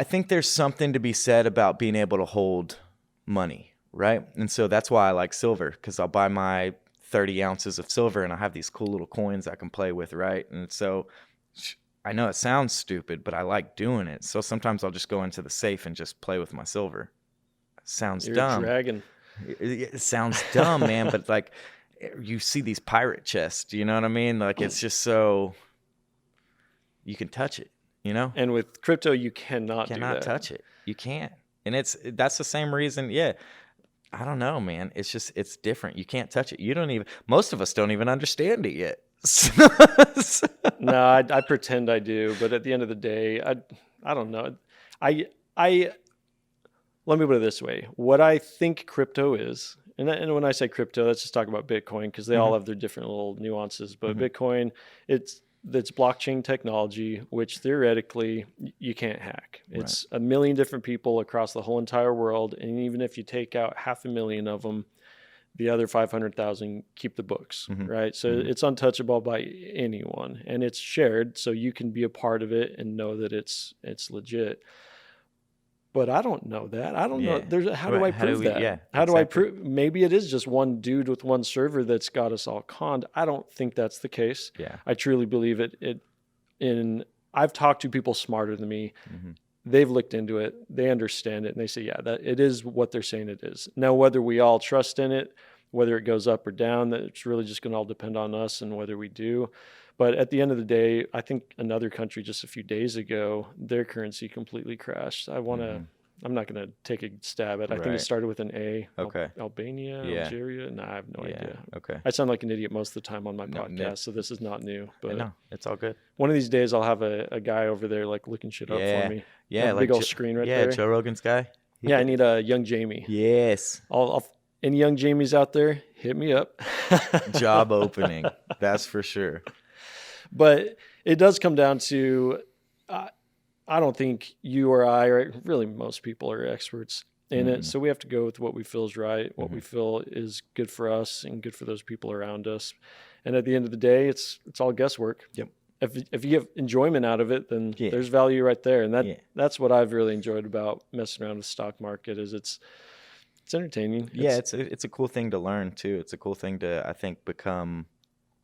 think there's something to be said about being able to hold money, right? And so that's why I like silver, because I'll buy my 30 ounces of silver and I have these cool little coins I can play with, right? And so I know it sounds stupid, but I like doing it. So sometimes I'll just go into the safe and just play with my silver. Sounds You're dumb. a dragon. It sounds dumb, man, but like you see these pirate chests, you know what I mean? Like it's just so you can touch it, you know? And with crypto, you cannot do that. Touch it. You can't. And that's the same reason, yeah. I don't know, man. It's different. You can't touch it. Most of us don't even understand it yet. No, I pretend I do, but at the end of the day, I don't know. I let me put it this way. What I think crypto is, and when I say crypto, let's just talk about Bitcoin, because they all have their different little nuances. But Bitcoin, it's blockchain technology, which theoretically you can't hack. It's a million different people across the whole entire world, and even if you take out 500,000 of them, the other 500,000 keep the books, right? So it's untouchable by anyone, and it's shared, so you can be a part of it and know that it's legit. But I don't know that. I don't know. How do I prove that? Yeah, how do I prove? Maybe it is just one dude with one server that's got us all conned. I don't think that's the case. Yeah. I truly believe it. I've talked to people smarter than me. They've looked into it. They understand it, and they say, yeah, that it is what they're saying it is. Now, whether we all trust in it, whether it goes up or down, that's really just going to all depend on us and whether we do. But at the end of the day, I think another country just a few days ago, their currency completely crashed. I'm not going to take a stab at it. I think it started with an A. Okay. Albania, Algeria. No, I have no idea. Okay. I sound like an idiot most of the time on my podcast, so this is not new. But no, it's all good. One of these days, I'll have a guy over there like looking shit up for me. Yeah, like big old screen right there. Yeah, Joe Rogan's guy. I need a young Jamie. Yes. Any young Jamies out there, hit me up. Job opening, that's for sure. But it does come down to, I don't think you or I, or really most people, are experts in it. So we have to go with what we feel is right, what we feel is good for us and good for those people around us. And at the end of the day, it's all guesswork. Yep. If you get enjoyment out of it, then there's value right there. And that's what I've really enjoyed about messing around with the stock market is it's entertaining. It's a cool thing to learn too. It's a cool thing to, I think, become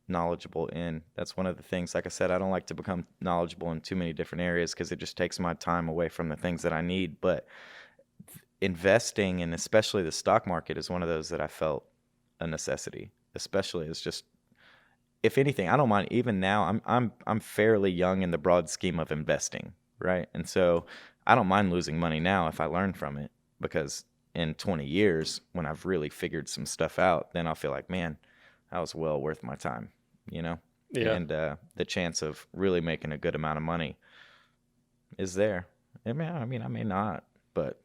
knowledgeable in. That's one of the things. Like I said, I don't like to become knowledgeable in too many different areas because it just takes my time away from the things that I need. But investing, and especially the stock market, is one of those that I felt a necessity. Especially as just, if anything, I don't mind. Even now, I'm fairly young in the broad scheme of investing, right? And so I don't mind losing money now if I learn from it, because in 20 years, when I've really figured some stuff out, then I'll feel like, man, that was well worth my time, you know? Yeah. And the chance of really making a good amount of money is there. I mean, I may not, but.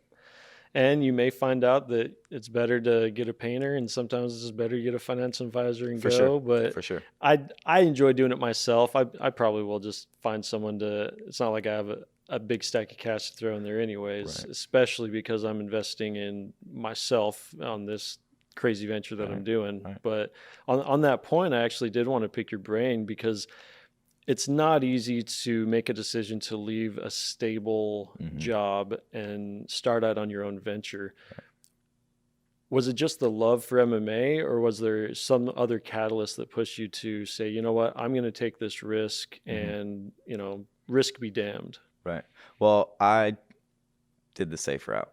And you may find out that it's better to get a painter, and sometimes it's better to get a financial advisor and For go. sure. But For sure. I enjoy doing it myself. I probably will just find someone to. It's not like I have a big stack of cash to throw in there anyways, especially because I'm investing in myself on this crazy venture that I'm doing. But on that point, I actually did want to pick your brain, because it's not easy to make a decision to leave a stable job and start out on your own venture. Was it just the love for MMA, or was there some other catalyst that pushed you to say, you know what, I'm going to take this risk and, risk be damned? Right. Well, I did the safe route,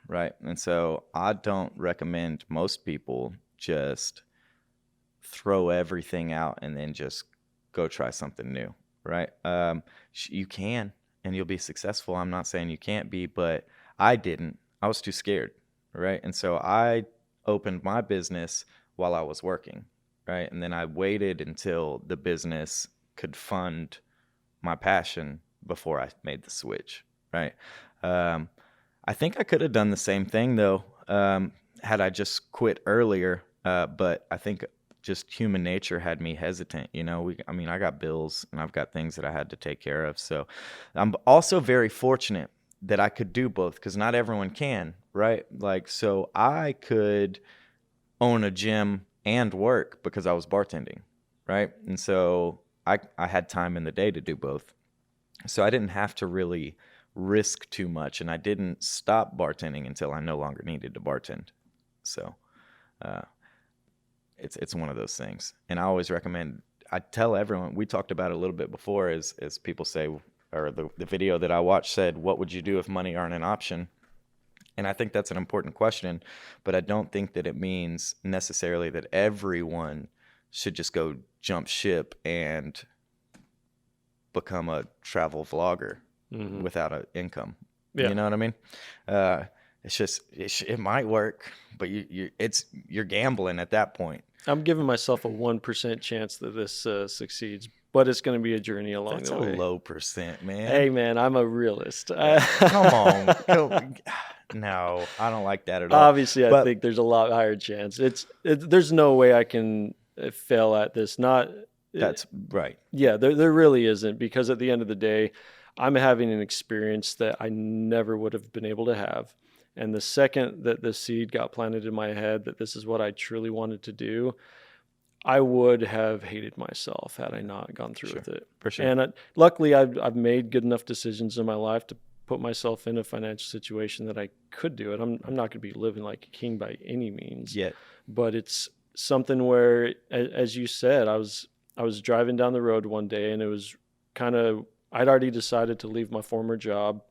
right? And so I don't recommend most people just throw everything out and then just go try something new, right? You can, and you'll be successful. I'm not saying you can't be, but I didn't. I was too scared, right? And so I opened my business while I was working, right? And then I waited until the business could fund my passion before I made the switch, right? I think I could have done the same thing though, had I just quit earlier. But I think just human nature had me hesitant. I got bills and I've got things that I had to take care of. So I'm also very fortunate that I could do both, because not everyone can, right? Like, so I could own a gym and work because I was bartending, right? And so I had time in the day to do both. So I didn't have to really risk too much, and I didn't stop bartending until I no longer needed to bartend. So it's one of those things. And I always recommend, I tell everyone, we talked about it a little bit before, as people say, or the video that I watched said, what would you do if money aren't an option? And I think that's an important question, but I don't think that it means necessarily that everyone should just go jump ship and become a travel vlogger without an income. Yeah. You know what I mean? It's just, it might work, but you're gambling at that point. I'm giving myself a 1% chance that this succeeds, but it's going to be a journey along the way. That's a low percent, man. Hey, man, I'm a realist. Come on. No, I don't like that at all. Obviously, I think there's a lot higher chance. There's no way I can fail at this. That's right. Yeah, there really isn't, because at the end of the day, I'm having an experience that I never would have been able to have. And the second that the seed got planted in my head that this is what I truly wanted to do, I would have hated myself had I not gone through with it. For sure. And luckily, I've made good enough decisions in my life to put myself in a financial situation that I could do it. I'm not going to be living like a king by any means. Yet. But it's something where, as you said, I was driving down the road one day, and it was I'd already decided to leave my former job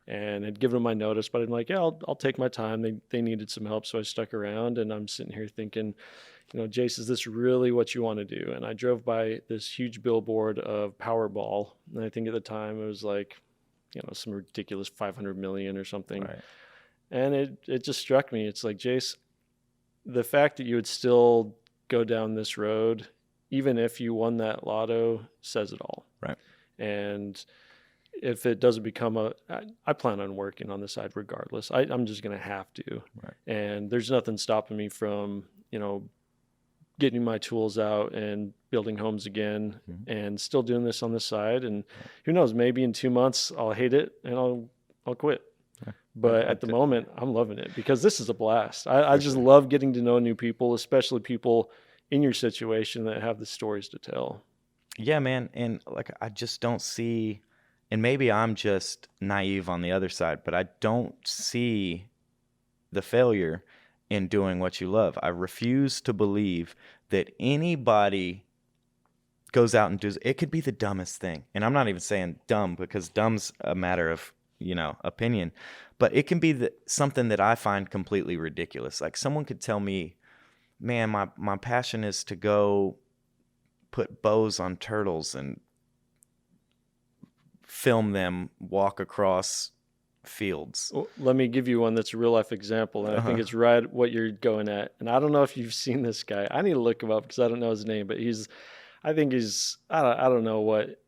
and had given them my notice, but I'm like, yeah, I'll take my time. They needed some help, so I stuck around, and I'm sitting here thinking, Jace, is this really what you want to do? And I drove by this huge billboard of Powerball, and I think at the time it was like, some ridiculous 500 million or something. Right. And it just struck me. It's like, Jace, the fact that you would still go down this road, even if you won that lotto, says it all. Right. And if it doesn't become I plan on working on the side regardless. I'm just going to have to. Right. And there's nothing stopping me from, getting my tools out and building homes again, and still doing this on the side. And who knows, maybe in 2 months I'll hate it and I'll quit. Yeah. But at the moment, I'm loving it because this is a blast. I just love getting to know new people, especially people in your situation that have the stories to tell. Yeah, man. And I just don't see, and maybe I'm just naive on the other side, but I don't see the failure in doing what you love. I refuse to believe that anybody goes out and does, it could be the dumbest thing. And I'm not even saying dumb, because dumb's a matter of, opinion, but it can be something that I find completely ridiculous. Like someone could tell me, man, my passion is to go put bows on turtles and film them walk across fields. Well, let me give you one that's a real life example, and I think it's right what you're going at. And I don't know if you've seen this guy. I need to look him up because I don't know his name, but I don't know what,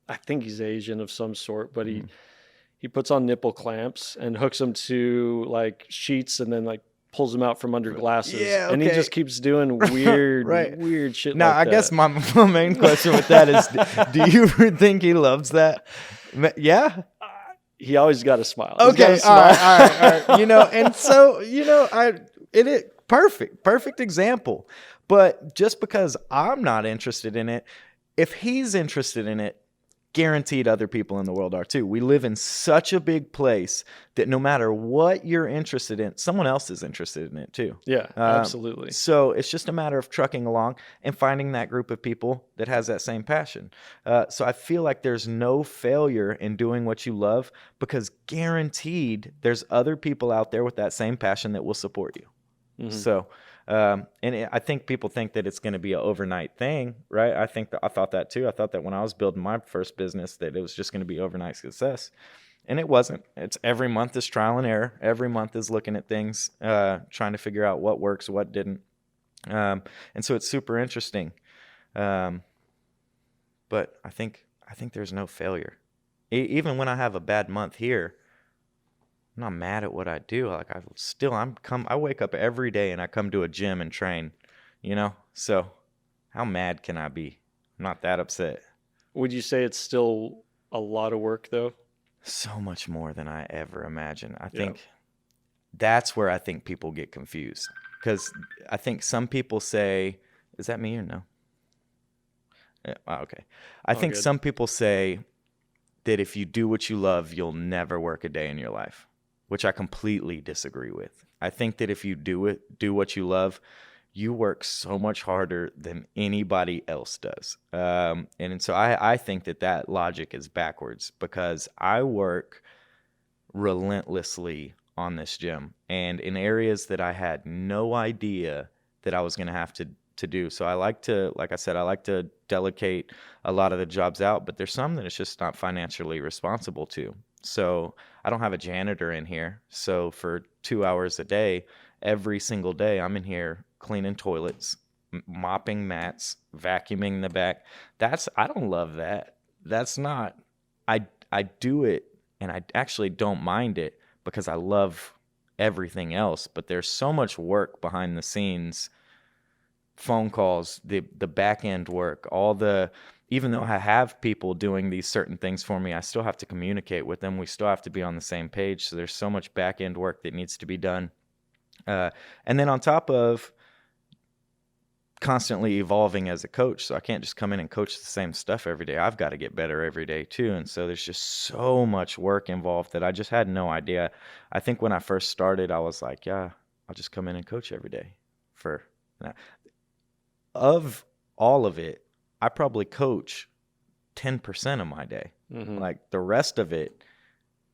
I think he's Asian of some sort, but he puts on nipple clamps and hooks them to like sheets and then like pulls them out from under glasses. Yeah, okay. And he just keeps doing weird, weird shit now, like that. I guess my main question with that is, do you think he loves that? Yeah? He always got a smile. Okay, all right. And so, perfect example. But just because I'm not interested in it, if he's interested in it, guaranteed other people in the world are too. We live in such a big place that no matter what you're interested in, someone else is interested in it too. Yeah, absolutely. So it's just a matter of trucking along and finding that group of people that has that same passion. So I feel like there's no failure in doing what you love, because guaranteed there's other people out there with that same passion that will support you. Mm-hmm. So I think people think that it's going to be an overnight thing, right? I thought that too. I thought that when I was building my first business that it was just going to be overnight success. And it wasn't. It's every month is trial and error. Every month is looking at things, trying to figure out what works, what didn't. And so it's super interesting. But I think there's no failure. Even when I have a bad month here, I'm not mad at what I do. Like I wake up every day and I come to a gym and train, So how mad can I be? I'm not that upset. Would you say it's still a lot of work though? So much more than I ever imagined. I think that's where I think people get confused. Because I think some people say, is that me or no? Yeah, okay. I think some people say that if you do what you love, you'll never work a day in your life, which I completely disagree with. I think that if you do what you love, you work so much harder than anybody else does. And so I think that logic is backwards because I work relentlessly on this gym and in areas that I had no idea that I was going to have to do. So like I said, I like to delegate a lot of the jobs out, but there's some that it's just not financially responsible to. So I don't have a janitor in here. So for 2 hours a day, every single day, I'm in here cleaning toilets, mopping mats, vacuuming the back. I don't love that. That's not, I do it and I actually don't mind it because I love everything else, but there's so much work behind the scenes, phone calls, the back end work, even though I have people doing these certain things for me, I still have to communicate with them. We still have to be on the same page. So there's so much back end work that needs to be done. And then on top of constantly evolving as a coach, so I can't just come in and coach the same stuff every day. I've got to get better every day too. And so there's just so much work involved that I just had no idea. I think when I first started, I was like, yeah, I'll just come in and coach every day. Of all of it, I probably coach 10% of my day. Mm-hmm. Like the rest of it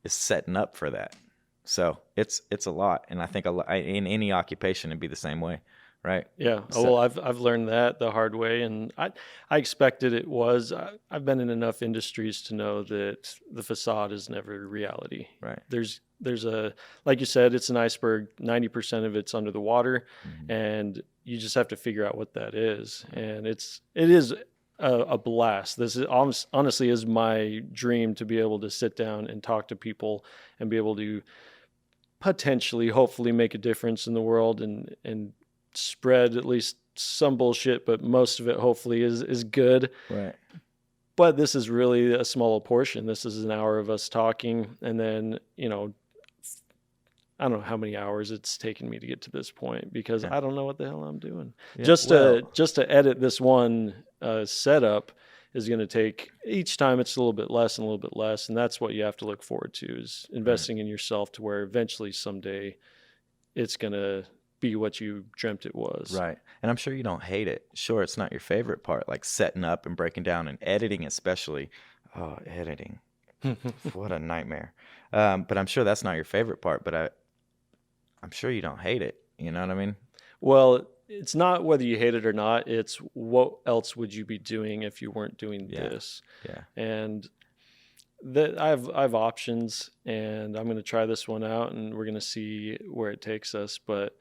is setting up for that. So it's a lot. And I think in any occupation, it'd be the same way. Right. Yeah. So, I've learned that the hard way, and I expected it was. I've been in enough industries to know that the facade is never reality. Right. There's like you said, it's an iceberg. 90% of it's under the water, mm-hmm. and you just have to figure out what that is. And it is a blast. This is honestly is my dream to be able to sit down and talk to people and be able to potentially, hopefully, make a difference in the world and spread at least some bullshit, but most of it hopefully is good. Right. But this is really a small portion. This is an hour of us talking, and then I don't know how many hours it's taken me to get to this point because I don't know what the hell I'm doing. Yeah. Just to edit this one setup is going to take, each time it's a little bit less and a little bit less, and that's what you have to look forward to, is investing in yourself to where eventually someday it's going to be what you dreamt it was. Right. And I'm sure you don't hate it. Sure, it's not your favorite part, like setting up and breaking down and editing especially. Oh, editing. What a nightmare. But I'm sure that's not your favorite part, but I'm sure you don't hate it. You know what I mean? Well, it's not whether you hate it or not. It's what else would you be doing if you weren't doing this? Yeah. And I have options, and I'm going to try this one out, and we're going to see where it takes us. But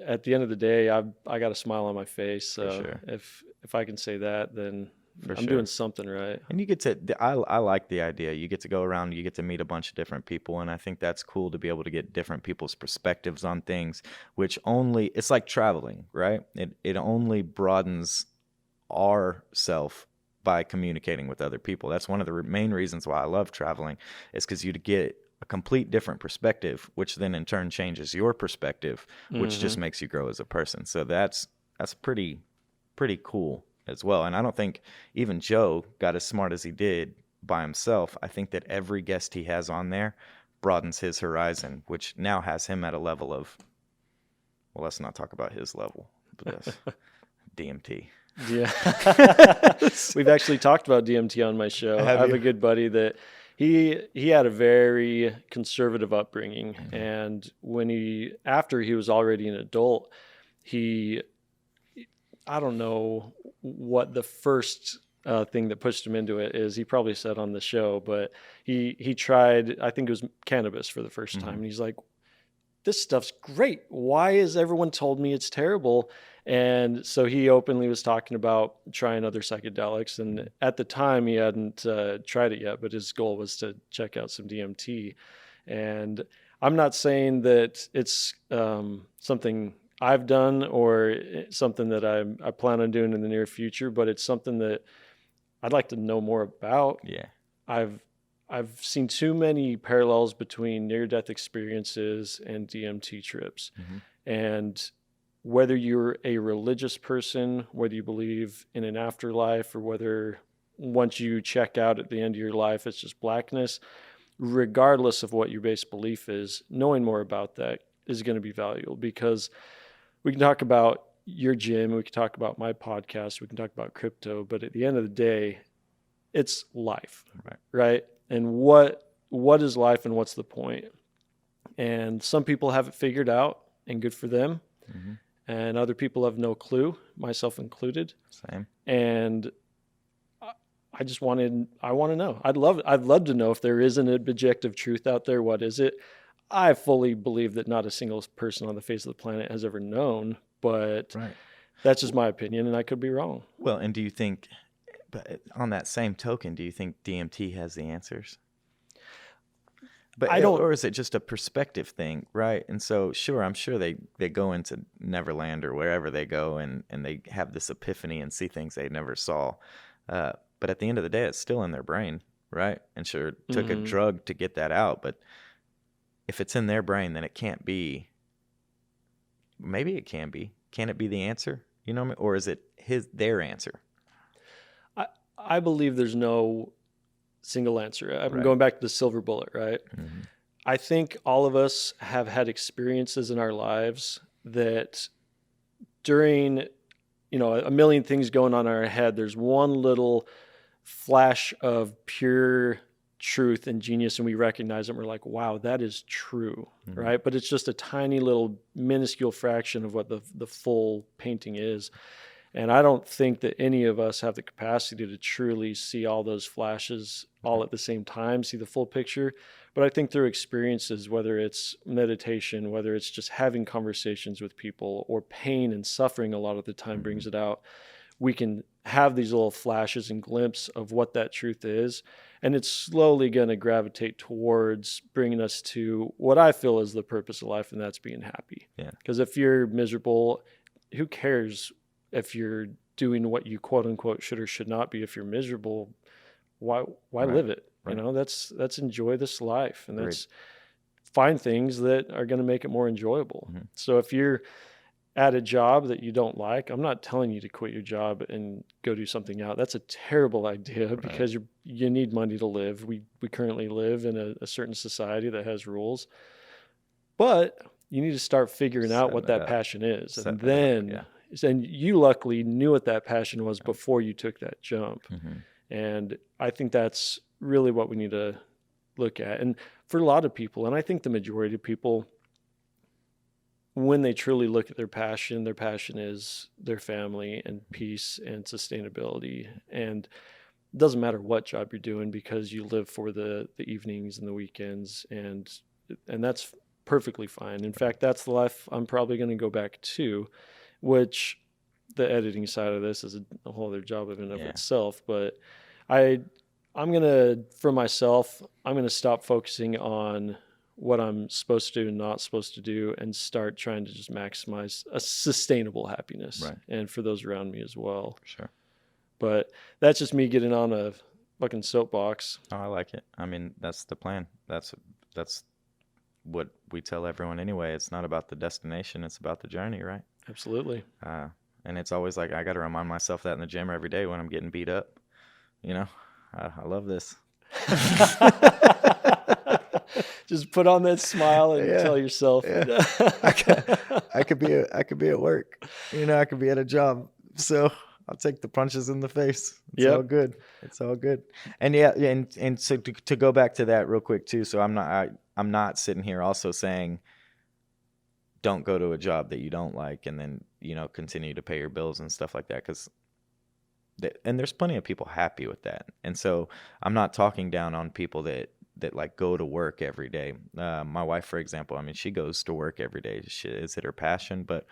at the end of the day, I got a smile on my face. So sure. If I can say that, then I'm doing something right. And you get to, I like the idea. You get to go around, you get to meet a bunch of different people. And I think that's cool to be able to get different people's perspectives on things, which it's like traveling, right? It only broadens our self by communicating with other people. That's one of the main reasons why I love traveling, is because you get a complete different perspective, which then in turn changes your perspective, which just makes you grow as a person. So that's pretty cool as well. And I don't think even Joe got as smart as he did by himself. I think that every guest he has on there broadens his horizon, which now has him at a level of, well, let's not talk about his level, but that's DMT. Yeah. We've actually talked about DMT on my show. I have a good buddy that he had a very conservative upbringing, and after he was already an adult, I don't know what the first thing that pushed him into it is. He probably said on the show, but he tried, I think it was cannabis for the first time. And he's like, this stuff's great. Why has everyone told me it's terrible? And so he openly was talking about trying other psychedelics. And at the time he hadn't tried it yet, but his goal was to check out some DMT. And I'm not saying that it's something I've done or something that I plan on doing in the near future, but it's something that I'd like to know more about. Yeah. I've seen too many parallels between near-death experiences and DMT trips. And whether you're a religious person, whether you believe in an afterlife, or whether once you check out at the end of your life, it's just blackness, regardless of what your base belief is, knowing more about that is going to be valuable, because we can talk about your gym, we can talk about my podcast, we can talk about crypto, but at the end of the day, it's life, right? And what is life and what's the point? And some people have it figured out, and good for them. And other people have no clue, myself included. Same. And I want to know. I'd love to know if there is an objective truth out there. What is it? I fully believe that not a single person on the face of the planet has ever known, but that's just my opinion, and I could be wrong. Well, and do you think, but on that same token, do you think DMT has the answers? But I don't, or is it just a perspective thing, right? And so, sure, I'm sure they go into Neverland or wherever they go, and they have this epiphany and see things they never saw. But at the end of the day, it's still in their brain, right? And sure, it took a drug to get that out, but if it's in their brain, then it can't be. Maybe it can be. Can it be the answer? You know what I mean? Or is it their answer? I believe there's no single answer. I'm going back to the silver bullet, right? I think all of us have had experiences in our lives that during, a million things going on in our head, there's one little flash of pure truth and genius, and we recognize it, and we're like, wow, that is true, right? But it's just a tiny little minuscule fraction of what the full painting is. And I don't think that any of us have the capacity to truly see all those flashes all at the same time, see the full picture. But I think through experiences, whether it's meditation, whether it's just having conversations with people, or pain and suffering a lot of the time brings it out, we can have these little flashes and glimpses of what that truth is. And it's slowly going to gravitate towards bringing us to what I feel is the purpose of life, and that's being happy. Because if you're miserable, who cares if you're doing what you quote unquote should or should not be? If you're miserable, why live it? That's enjoy this life, and that's find things that are going to make it more enjoyable. So if you're at a job that you don't like, I'm not telling you to quit your job and go do something else. That's a terrible idea, because you need money to live. We currently live in a certain society that has rules, but you need to start figuring out what that passion is. And then, and you luckily knew what that passion was before you took that jump. And I think that's really what we need to look at. And for a lot of people, and I think the majority of people, when they truly look at their passion is their family and peace and sustainability. And it doesn't matter what job you're doing, because you live for the evenings and the weekends, and that's perfectly fine. In fact, that's the life I'm probably going to go back to, which the editing side of this is a whole other job in and of itself. But I'm going to, for myself, I'm going to stop focusing on what I'm supposed to do and not supposed to do, and start trying to just maximize a sustainable happiness, and for those around me as well. Sure. But that's just me getting on a fucking soapbox. Oh, I like it. I mean, that's the plan. That's what we tell everyone anyway. It's not about the destination, it's about the journey, right? Absolutely. And it's always like, I got to remind myself that in the gym every day when I'm getting beat up. I love this. Just put on that smile and tell yourself. I could be at work. I could be at a job. So I'll take the punches in the face. It's all good. It's all good. And and so to go back to that real quick too. So I'm not sitting here also saying don't go to a job that you don't like and then continue to pay your bills and stuff like that. And there's plenty of people happy with that. And so I'm not talking down on people that like go to work every day. My wife, for example, I mean, she goes to work every day. Is it her passion? But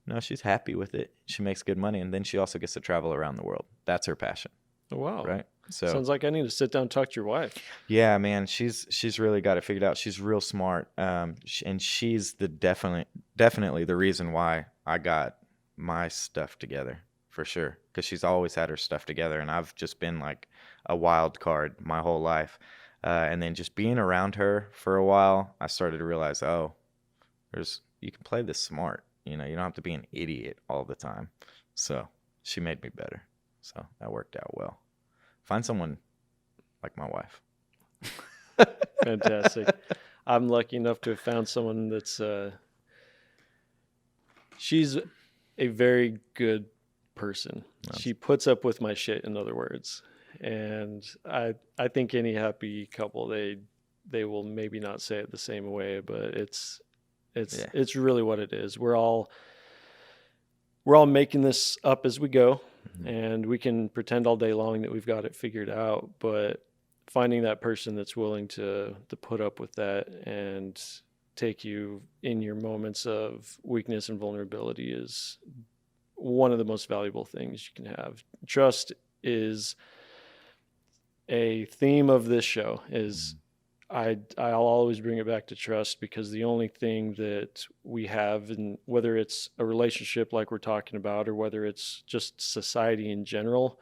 no, she's happy with it. She makes good money. And then she also gets to travel around the world. That's her passion. Oh, wow. Right. So sounds like I need to sit down and talk to your wife. yeah, man, she's really got it figured out. She's real smart. And she's definitely the reason why I got my stuff together, for sure. Because she's always had her stuff together, and I've just been like a wild card my whole life. And then just being around her for a while, I started to realize, you can play this smart. You don't have to be an idiot all the time. So she made me better. So that worked out well. Find someone like my wife. Fantastic. I'm lucky enough to have found someone that's she's a very good person. She puts up with my shit, in other words. And I think any happy couple, they will maybe not say it the same way, but it's really what it is. We're all making this up as we go, and we can pretend all day long that we've got it figured out, but finding that person that's willing to put up with that and take you in your moments of weakness and vulnerability is one of the most valuable things you can have. Trust is a theme of this show. I'll always bring it back to trust, because the only thing that we have, and whether it's a relationship like we're talking about, or whether it's just society in general,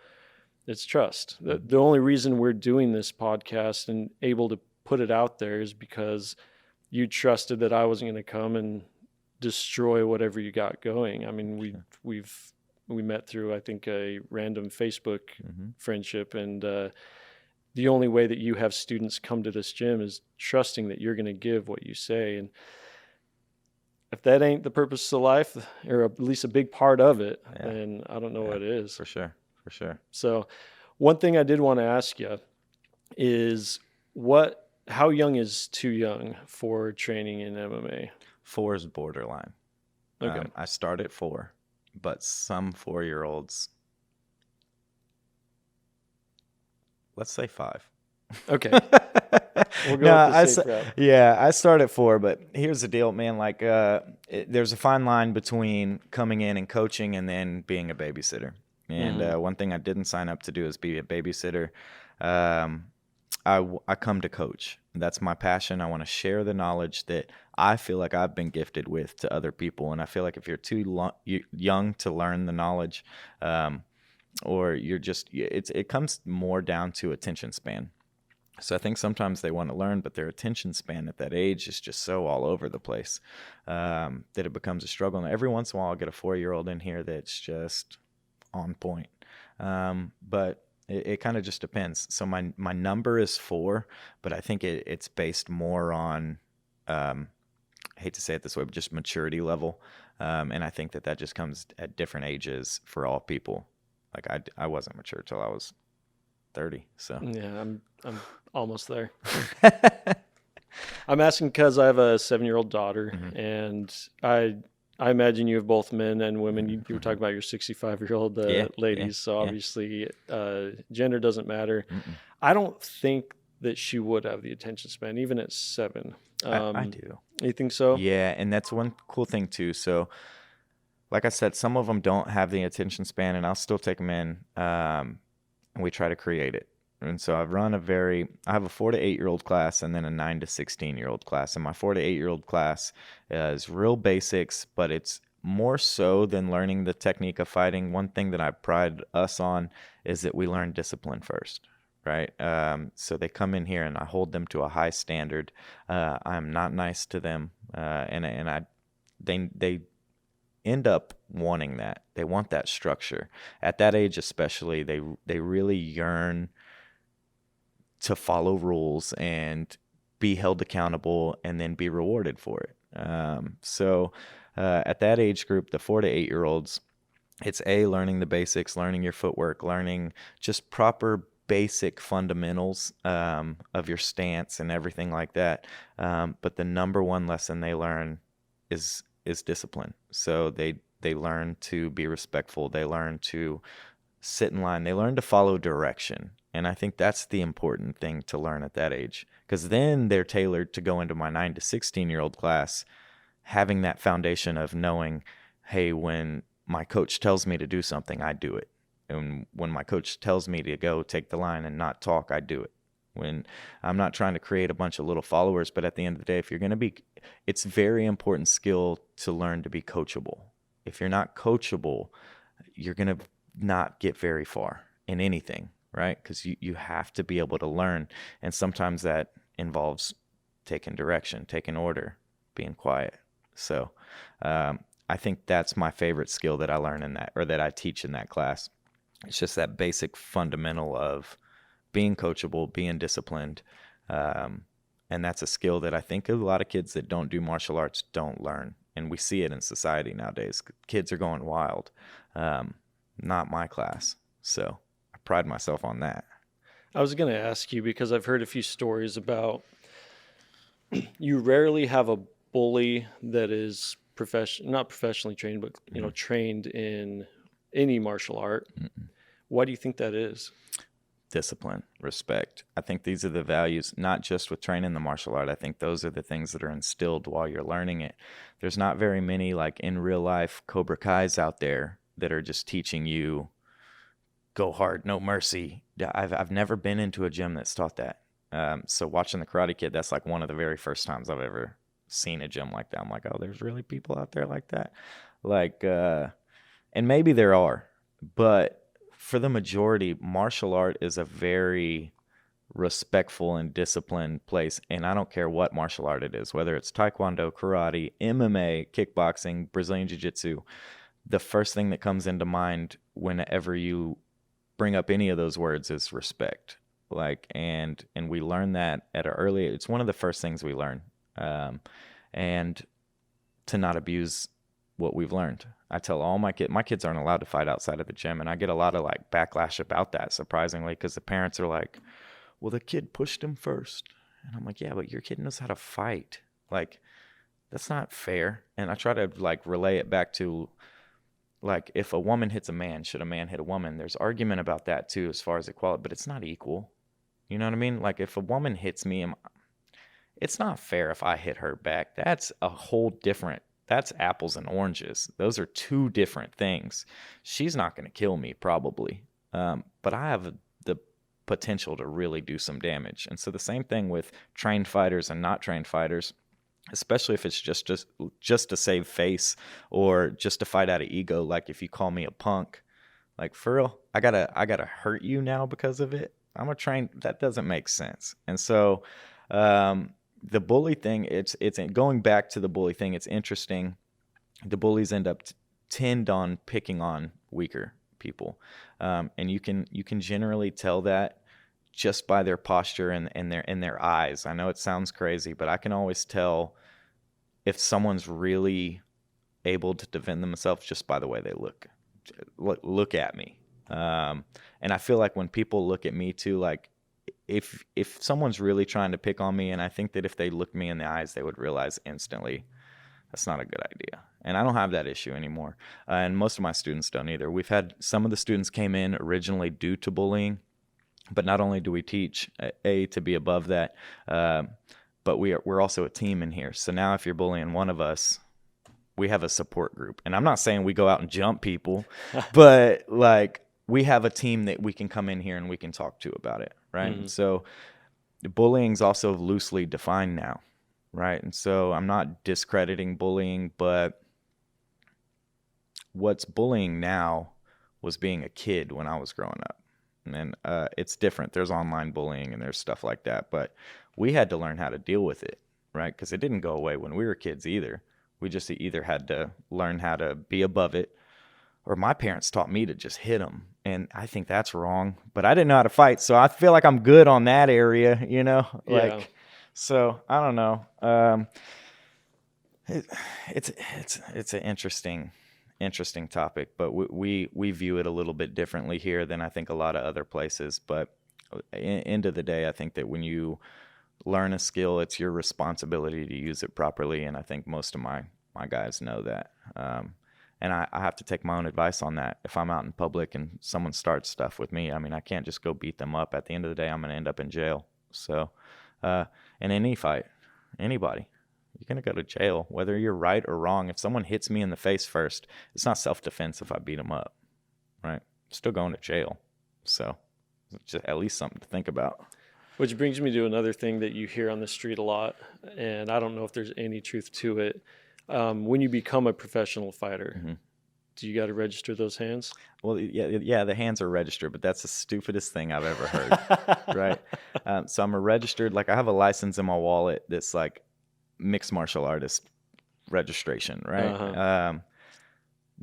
it's trust. The only reason we're doing this podcast and able to put it out there is because you trusted that I wasn't going to come and destroy whatever you got going. I mean, we met through, I think, a random Facebook friendship, and the only way that you have students come to this gym is trusting that you're going to give what you say. And if that ain't the purpose of life, or at least a big part of it, then I don't know what is. For sure. So one thing I did want to ask you is how young is too young for training in MMA? 4 is borderline. Okay. I start at 4, but some 4-year-olds, let's say 5. Okay. We'll go with the safe route. Yeah, I start at 4, but here's the deal, man. Like, there's a fine line between coming in and coaching and then being a babysitter. And one thing I didn't sign up to do is be a babysitter. I come to coach. That's my passion. I want to share the knowledge that I feel like I've been gifted with to other people. And I feel like if you're too young to learn the knowledge, or you're just, it comes more down to attention span. So I think sometimes they want to learn, but their attention span at that age is just so all over the place that it becomes a struggle. And every once in a while I'll get a 4-year-old in here that's just on point. But it kind of just depends. So my number is 4, but I think it's based more on, I hate to say it this way, but just maturity level. And I think that just comes at different ages for all people. Like I wasn't mature till I was 30. So yeah, I'm almost there. I'm asking because I have a 7-year-old daughter, and I imagine you have both men and women. You were talking about your 65-year-old ladies, so obviously gender doesn't matter. I don't think that she would have the attention span, even at 7. I do. You think so? Yeah, and that's one cool thing too. So like I said, some of them don't have the attention span, and I'll still take them in, and we try to create it. And so I have a 4 to 8-year-old class and then a 9 to 16-year-old class. And my 4 to 8-year-old class is real basics, but it's more so than learning the technique of fighting. One thing that I pride us on is that we learn discipline first, right? So they come in here and I hold them to a high standard. I'm not nice to them, and they end up wanting that. They want that structure. At that age especially, they really yearn to follow rules and be held accountable and then be rewarded for it. So at that age group, the 4 to 8-year-olds, it's learning the basics, learning your footwork, learning just proper basic fundamentals of your stance and everything like that. But the number one lesson they learn is discipline. So They learn to be respectful. They learn to sit in line. They learn to follow direction. And I think that's the important thing to learn at that age, because then they're tailored to go into my 9 to 16-year-old class, having that foundation of knowing, hey, when my coach tells me to do something, I do it. And when my coach tells me to go take the line and not talk, I do it. When I'm not trying to create a bunch of little followers, but at the end of the day, if you're going to be, it's very important skill to learn to be coachable. If you're not coachable, you're going to not get very far in anything, right? Because you have to be able to learn. And sometimes that involves taking direction, taking order, being quiet. So I think that's my favorite skill that I learn in that, or that I teach in that class. It's just that basic fundamental of being coachable, being disciplined. And that's a skill that I think a lot of kids that don't do martial arts don't learn. And we see it in society nowadays. Kids are going wild. Not my class. So I pride myself on that. I was going to ask you, because I've heard a few stories about you rarely have a bully that is not professionally trained, but trained in any martial art. Mm-mm. Why do you think that is? Discipline, respect. I think these are the values, not just with training the martial art. I think those are the things that are instilled while you're learning it. There's not very many, like in real life, Cobra Kais out there that are just teaching you go hard, no mercy. I've never been into a gym that's taught that. So watching the Karate Kid, that's like one of the very first times I've ever seen a gym like that. I'm like, oh, there's really people out there like that. Like, and maybe there are, but for the majority, martial art is a very respectful and disciplined place. And I don't care what martial art it is, whether it's Taekwondo, karate, MMA, kickboxing, Brazilian Jiu-Jitsu. The first thing that comes into mind whenever you bring up any of those words is respect. Like, and we learn that at an early, it's one of the first things we learn. And to not abuse what we've learned. I tell all my kids aren't allowed to fight outside of the gym, and I get a lot of like backlash about that, surprisingly, because the parents are like, well, the kid pushed him first. And I'm like, yeah, but your kid knows how to fight. Like, that's not fair. And I try to like relay it back to, like, if a woman hits a man, should a man hit a woman? There's argument about that too, as far as equality, but it's not equal. You know what I mean? Like, if a woman hits me, it's not fair if I hit her back. That's a whole different, that's apples and oranges. Those are two different things. She's not going to kill me probably, but I have the potential to really do some damage. And so the same thing with trained fighters and not trained fighters, especially if it's just to save face or just to fight out of ego. Like if you call me a punk, like for real, I gotta hurt you now because of it. I'm a trained, that doesn't make sense. And so, the bully thing, it's going back to the bully thing. It's interesting. The bullies end up tend on picking on weaker people, and you can generally tell that just by their posture and their eyes. I know it sounds crazy, but I can always tell if someone's really able to defend themselves just by the way they look at me. And I feel like when people look at me too, like, if someone's really trying to pick on me, and I think that if they looked me in the eyes, they would realize instantly that's not a good idea. And I don't have that issue anymore. And most of my students don't either. We've had some of the students came in originally due to bullying, but not only do we teach to be above that, but we're also a team in here. So now if you're bullying one of us, we have a support group. And I'm not saying we go out and jump people, but like, we have a team that we can come in here and we can talk to about it, right? Mm-hmm. So bullying is also loosely defined now, right? And so I'm not discrediting bullying, but what's bullying now was being a kid when I was growing up. And it's different. There's online bullying and there's stuff like that, but we had to learn how to deal with it, right? Because it didn't go away when we were kids either. We just either had to learn how to be above it, or my parents taught me to just hit them. And I think that's wrong, but I didn't know how to fight. So I feel like I'm good on that area, you know, like, yeah. So I don't know. It's an interesting topic, but we view it a little bit differently here than I think a lot of other places. But end of the day, I think that when you learn a skill, it's your responsibility to use it properly. And I think most of my guys know that. And I have to take my own advice on that. If I'm out in public and someone starts stuff with me, I mean, I can't just go beat them up. At the end of the day, I'm going to end up in jail. So, in any fight, anybody, you're going to go to jail, whether you're right or wrong. If someone hits me in the face first, it's not self-defense if I beat them up, right? I'm still going to jail. So, it's just at least something to think about. Which brings me to another thing that you hear on the street a lot, and I don't know if there's any truth to it. When you become a professional fighter, do you got to register those hands? Well, yeah, the hands are registered, but that's the stupidest thing I've ever heard, right? So I'm a registered, like I have a license in my wallet that's like mixed martial artist registration, right?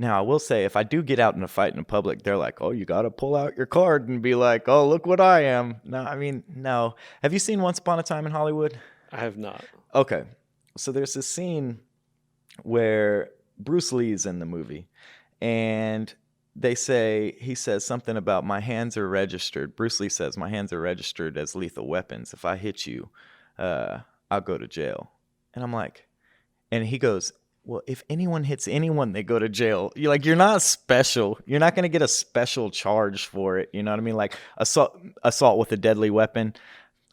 Now, I will say, if I do get out in a fight in public, they're like, oh, you got to pull out your card and be like, oh, look what I am. No, I mean, no. Have you seen Once Upon a Time in Hollywood? I have not. Okay. So there's this scene where Bruce Lee's in the movie, and he says something about my hands are registered. Bruce Lee says, my hands are registered as lethal weapons. If I hit you, I'll go to jail. And I'm like, and he goes, well, if anyone hits anyone, they go to jail. You're not special. You're not going to get a special charge for it. You know what I mean? Like assault with a deadly weapon.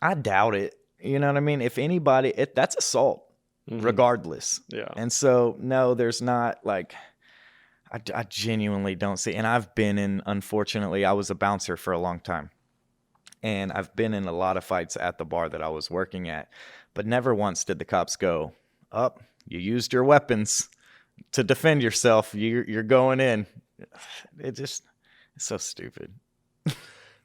I doubt it. You know what I mean? If anybody, that's assault regardless. Yeah. And so, no, there's not like, I genuinely don't see. And unfortunately, I was a bouncer for a long time. And I've been in a lot of fights at the bar that I was working at. But never once did the cops go, up. You used your weapons to defend yourself. You're going in. It's so stupid.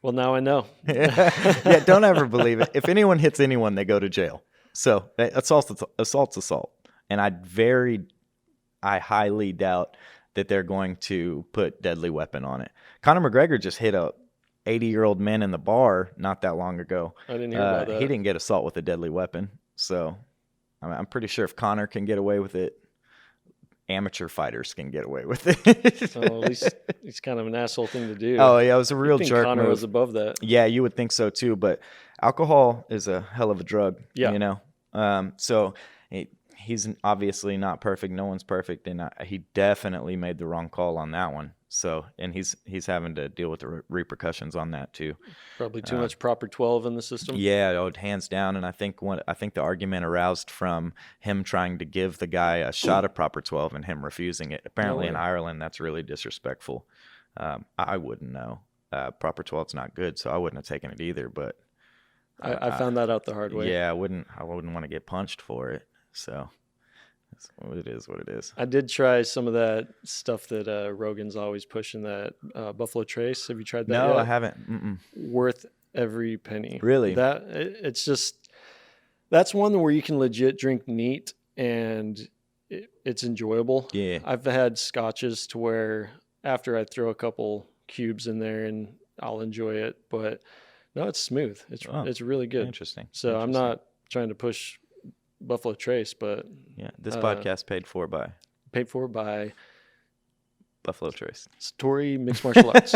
Well, now I know. Yeah, don't ever believe it. If anyone hits anyone, they go to jail. So assault's assault. And I highly doubt that they're going to put deadly weapon on it. Conor McGregor just hit a 80-year-old man in the bar not that long ago. I didn't hear about that. He didn't get assault with a deadly weapon. So I'm pretty sure if Conor can get away with it, amateur fighters can get away with it. Well, at least it's kind of an asshole thing to do. Oh, yeah, it was a real think jerk Conor move. was above that. Yeah, you would think so too, but alcohol is a hell of a drug, Yeah. you know? So he's obviously not perfect. No one's perfect, and he definitely made the wrong call on that one. So, and he's having to deal with the repercussions on that too. Probably too much proper 12 in the system. Yeah, hands down. And I think the argument aroused from him trying to give the guy a shot of proper 12 and him refusing it. Apparently in Ireland, that's really disrespectful. I wouldn't know. Proper 12's not good, so I wouldn't have taken it either. But I found that out the hard way. Yeah, I wouldn't want to get punched for it. So it is what it is. I did try some of that stuff that Rogan's always pushing, that Buffalo Trace. Have you tried that No, yet? I haven't. Worth every penny. Really? It's just, that's one where you can legit drink neat and it's enjoyable. Yeah. I've had scotches to where after I throw a couple cubes in there and I'll enjoy it, but no, it's smooth. It's really good. Interesting. So I'm not trying to push Buffalo Trace, but yeah, this podcast paid for by Buffalo Trace. Story Mixed Martial Arts.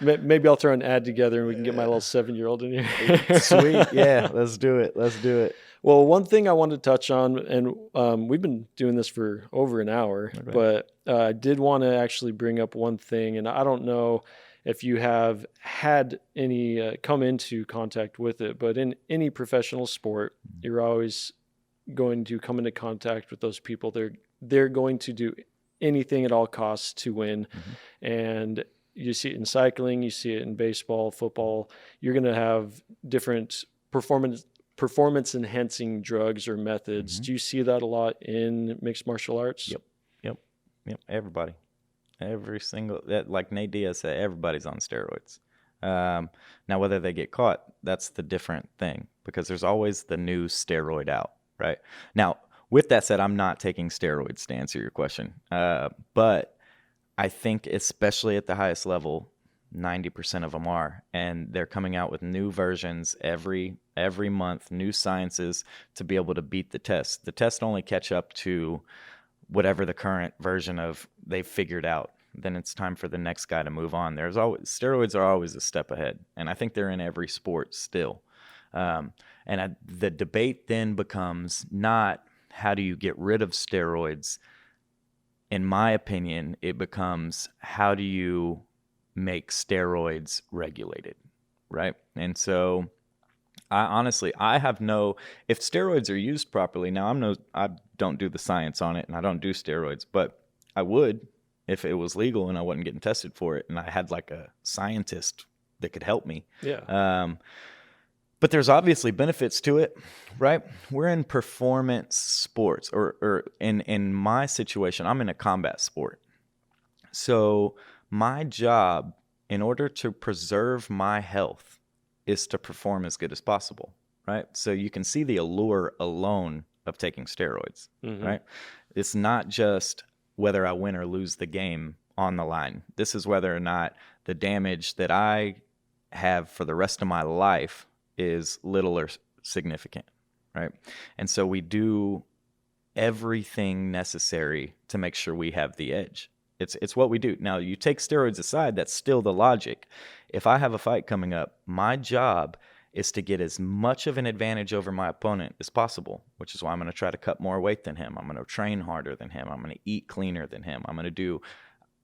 Maybe I'll throw an ad together and we can get my little 7-year-old in here. Sweet. Yeah, let's do it. Well, one thing I wanted to touch on, and we've been doing this for over an hour, but I did want to actually bring up one thing, and I don't know if you have had any come into contact with it, but in any professional sport, you're always going to come into contact with those people. They're going to do anything at all costs to win. And you see it in cycling, you see it in baseball, football. You're going to have different performance enhancing drugs or methods. Do you see that a lot in mixed martial arts? Yep. Everybody. Every single, like Nate Diaz said, everybody's on steroids. Now, whether they get caught, that's the different thing, because there's always the new steroid out, right? Now, with that said, I'm not taking steroids to answer your question, but I think especially at the highest level, 90% of them are, and they're coming out with new versions every month, new sciences to be able to beat the test. The test only catch up to whatever the current version of they've figured out. Then it's time for the next guy to move on. Steroids are always a step ahead, and I think they're in every sport still. The debate then becomes not how do you get rid of steroids, in my opinion, it becomes, how do you make steroids regulated, right? And so I have no, if steroids are used properly, now I don't do the science on it and I don't do steroids, but I would if it was legal and I wasn't getting tested for it and I had like a scientist that could help me. Yeah. But there's obviously benefits to it, right? We're in performance sports, or in my situation, I'm in a combat sport. So my job, in order to preserve my health, is to perform as good as possible, right? So you can see the allure alone of taking steroids, right? It's not just whether I win or lose the game on the line. This is whether or not the damage that I have for the rest of my life is little or significant, right? And so we do everything necessary to make sure we have the edge. It's what we do. Now, you take steroids aside, that's still the logic. If I have a fight coming up, my job is to get as much of an advantage over my opponent as possible, which is why I'm going to try to cut more weight than him. I'm going to train harder than him. I'm going to eat cleaner than him. I'm going to do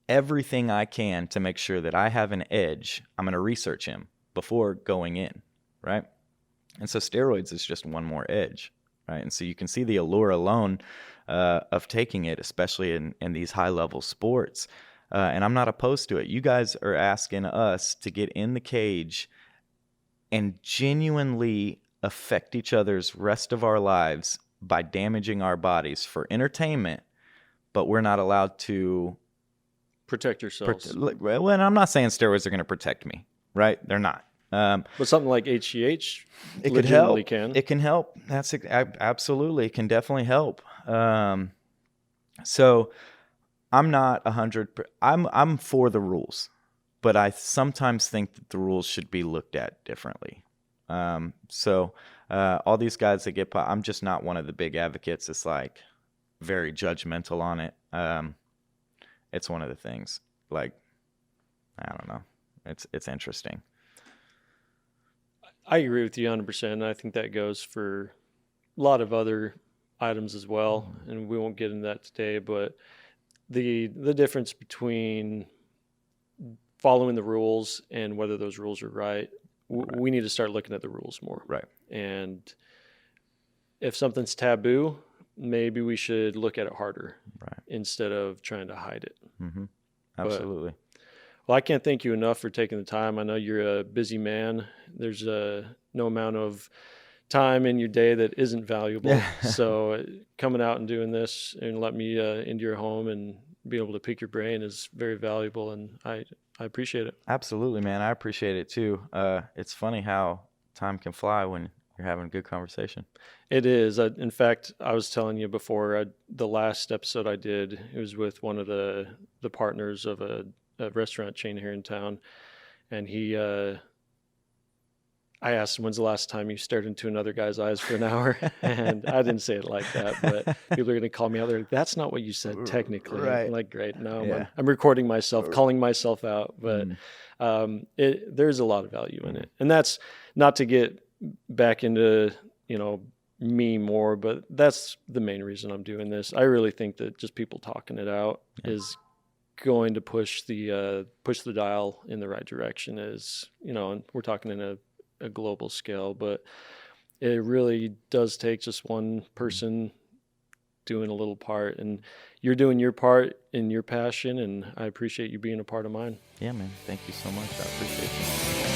everything I can to make sure that I have an edge. I'm going to research him before going in, right? And so steroids is just one more edge, right? And so you can see the allure alone of taking it, especially in these high-level sports. And I'm not opposed to it. You guys are asking us to get in the cage and genuinely affect each other's rest of our lives by damaging our bodies for entertainment, but we're not allowed to Protect yourselves. Well, and I'm not saying steroids are going to protect me, right? They're not. But something like HGH it could help. Can. It can help. That's absolutely. It can definitely help. So I'm not 100. I'm for the rules, but I sometimes think that the rules should be looked at differently. So all these guys that get, I'm just not one of the big advocates. It's like very judgmental on it. It's one of the things. Like, I don't know. It's interesting. I agree with you 100%. I think that goes for a lot of other items as well, and we won't get into that today. But the difference between following the rules and whether those rules are right, we need to start looking at the rules more. Right. And if something's taboo, maybe we should look at it harder, right, instead of trying to hide it. Mm-hmm. Absolutely. Well, I can't thank you enough for taking the time. I know you're a busy man. There's no amount of time in your day that isn't valuable. So coming out and doing this and let me into your home and be able to pick your brain is very valuable, and I appreciate it. Absolutely, man. I appreciate it too. It's funny how time can fly when you're having a good conversation. It is. In fact, I was telling you before, the last episode I did, it was with one of the partners of a restaurant chain here in town, and I asked him, when's the last time you stared into another guy's eyes for an hour? And I didn't say it like that, but people are going to call me out. They're like, that's not what you said technically. Right. I'm like, great. No, I'm recording myself, calling myself out, but there's a lot of value in it. And that's not to get back into, me more, but that's the main reason I'm doing this. I really think that just people talking it out is going to push the dial in the right direction. And we're talking in a global scale, but it really does take just one person doing a little part, and you're doing your part in your passion, and I appreciate you being a part of mine. Yeah, man. Thank you so much. I appreciate you.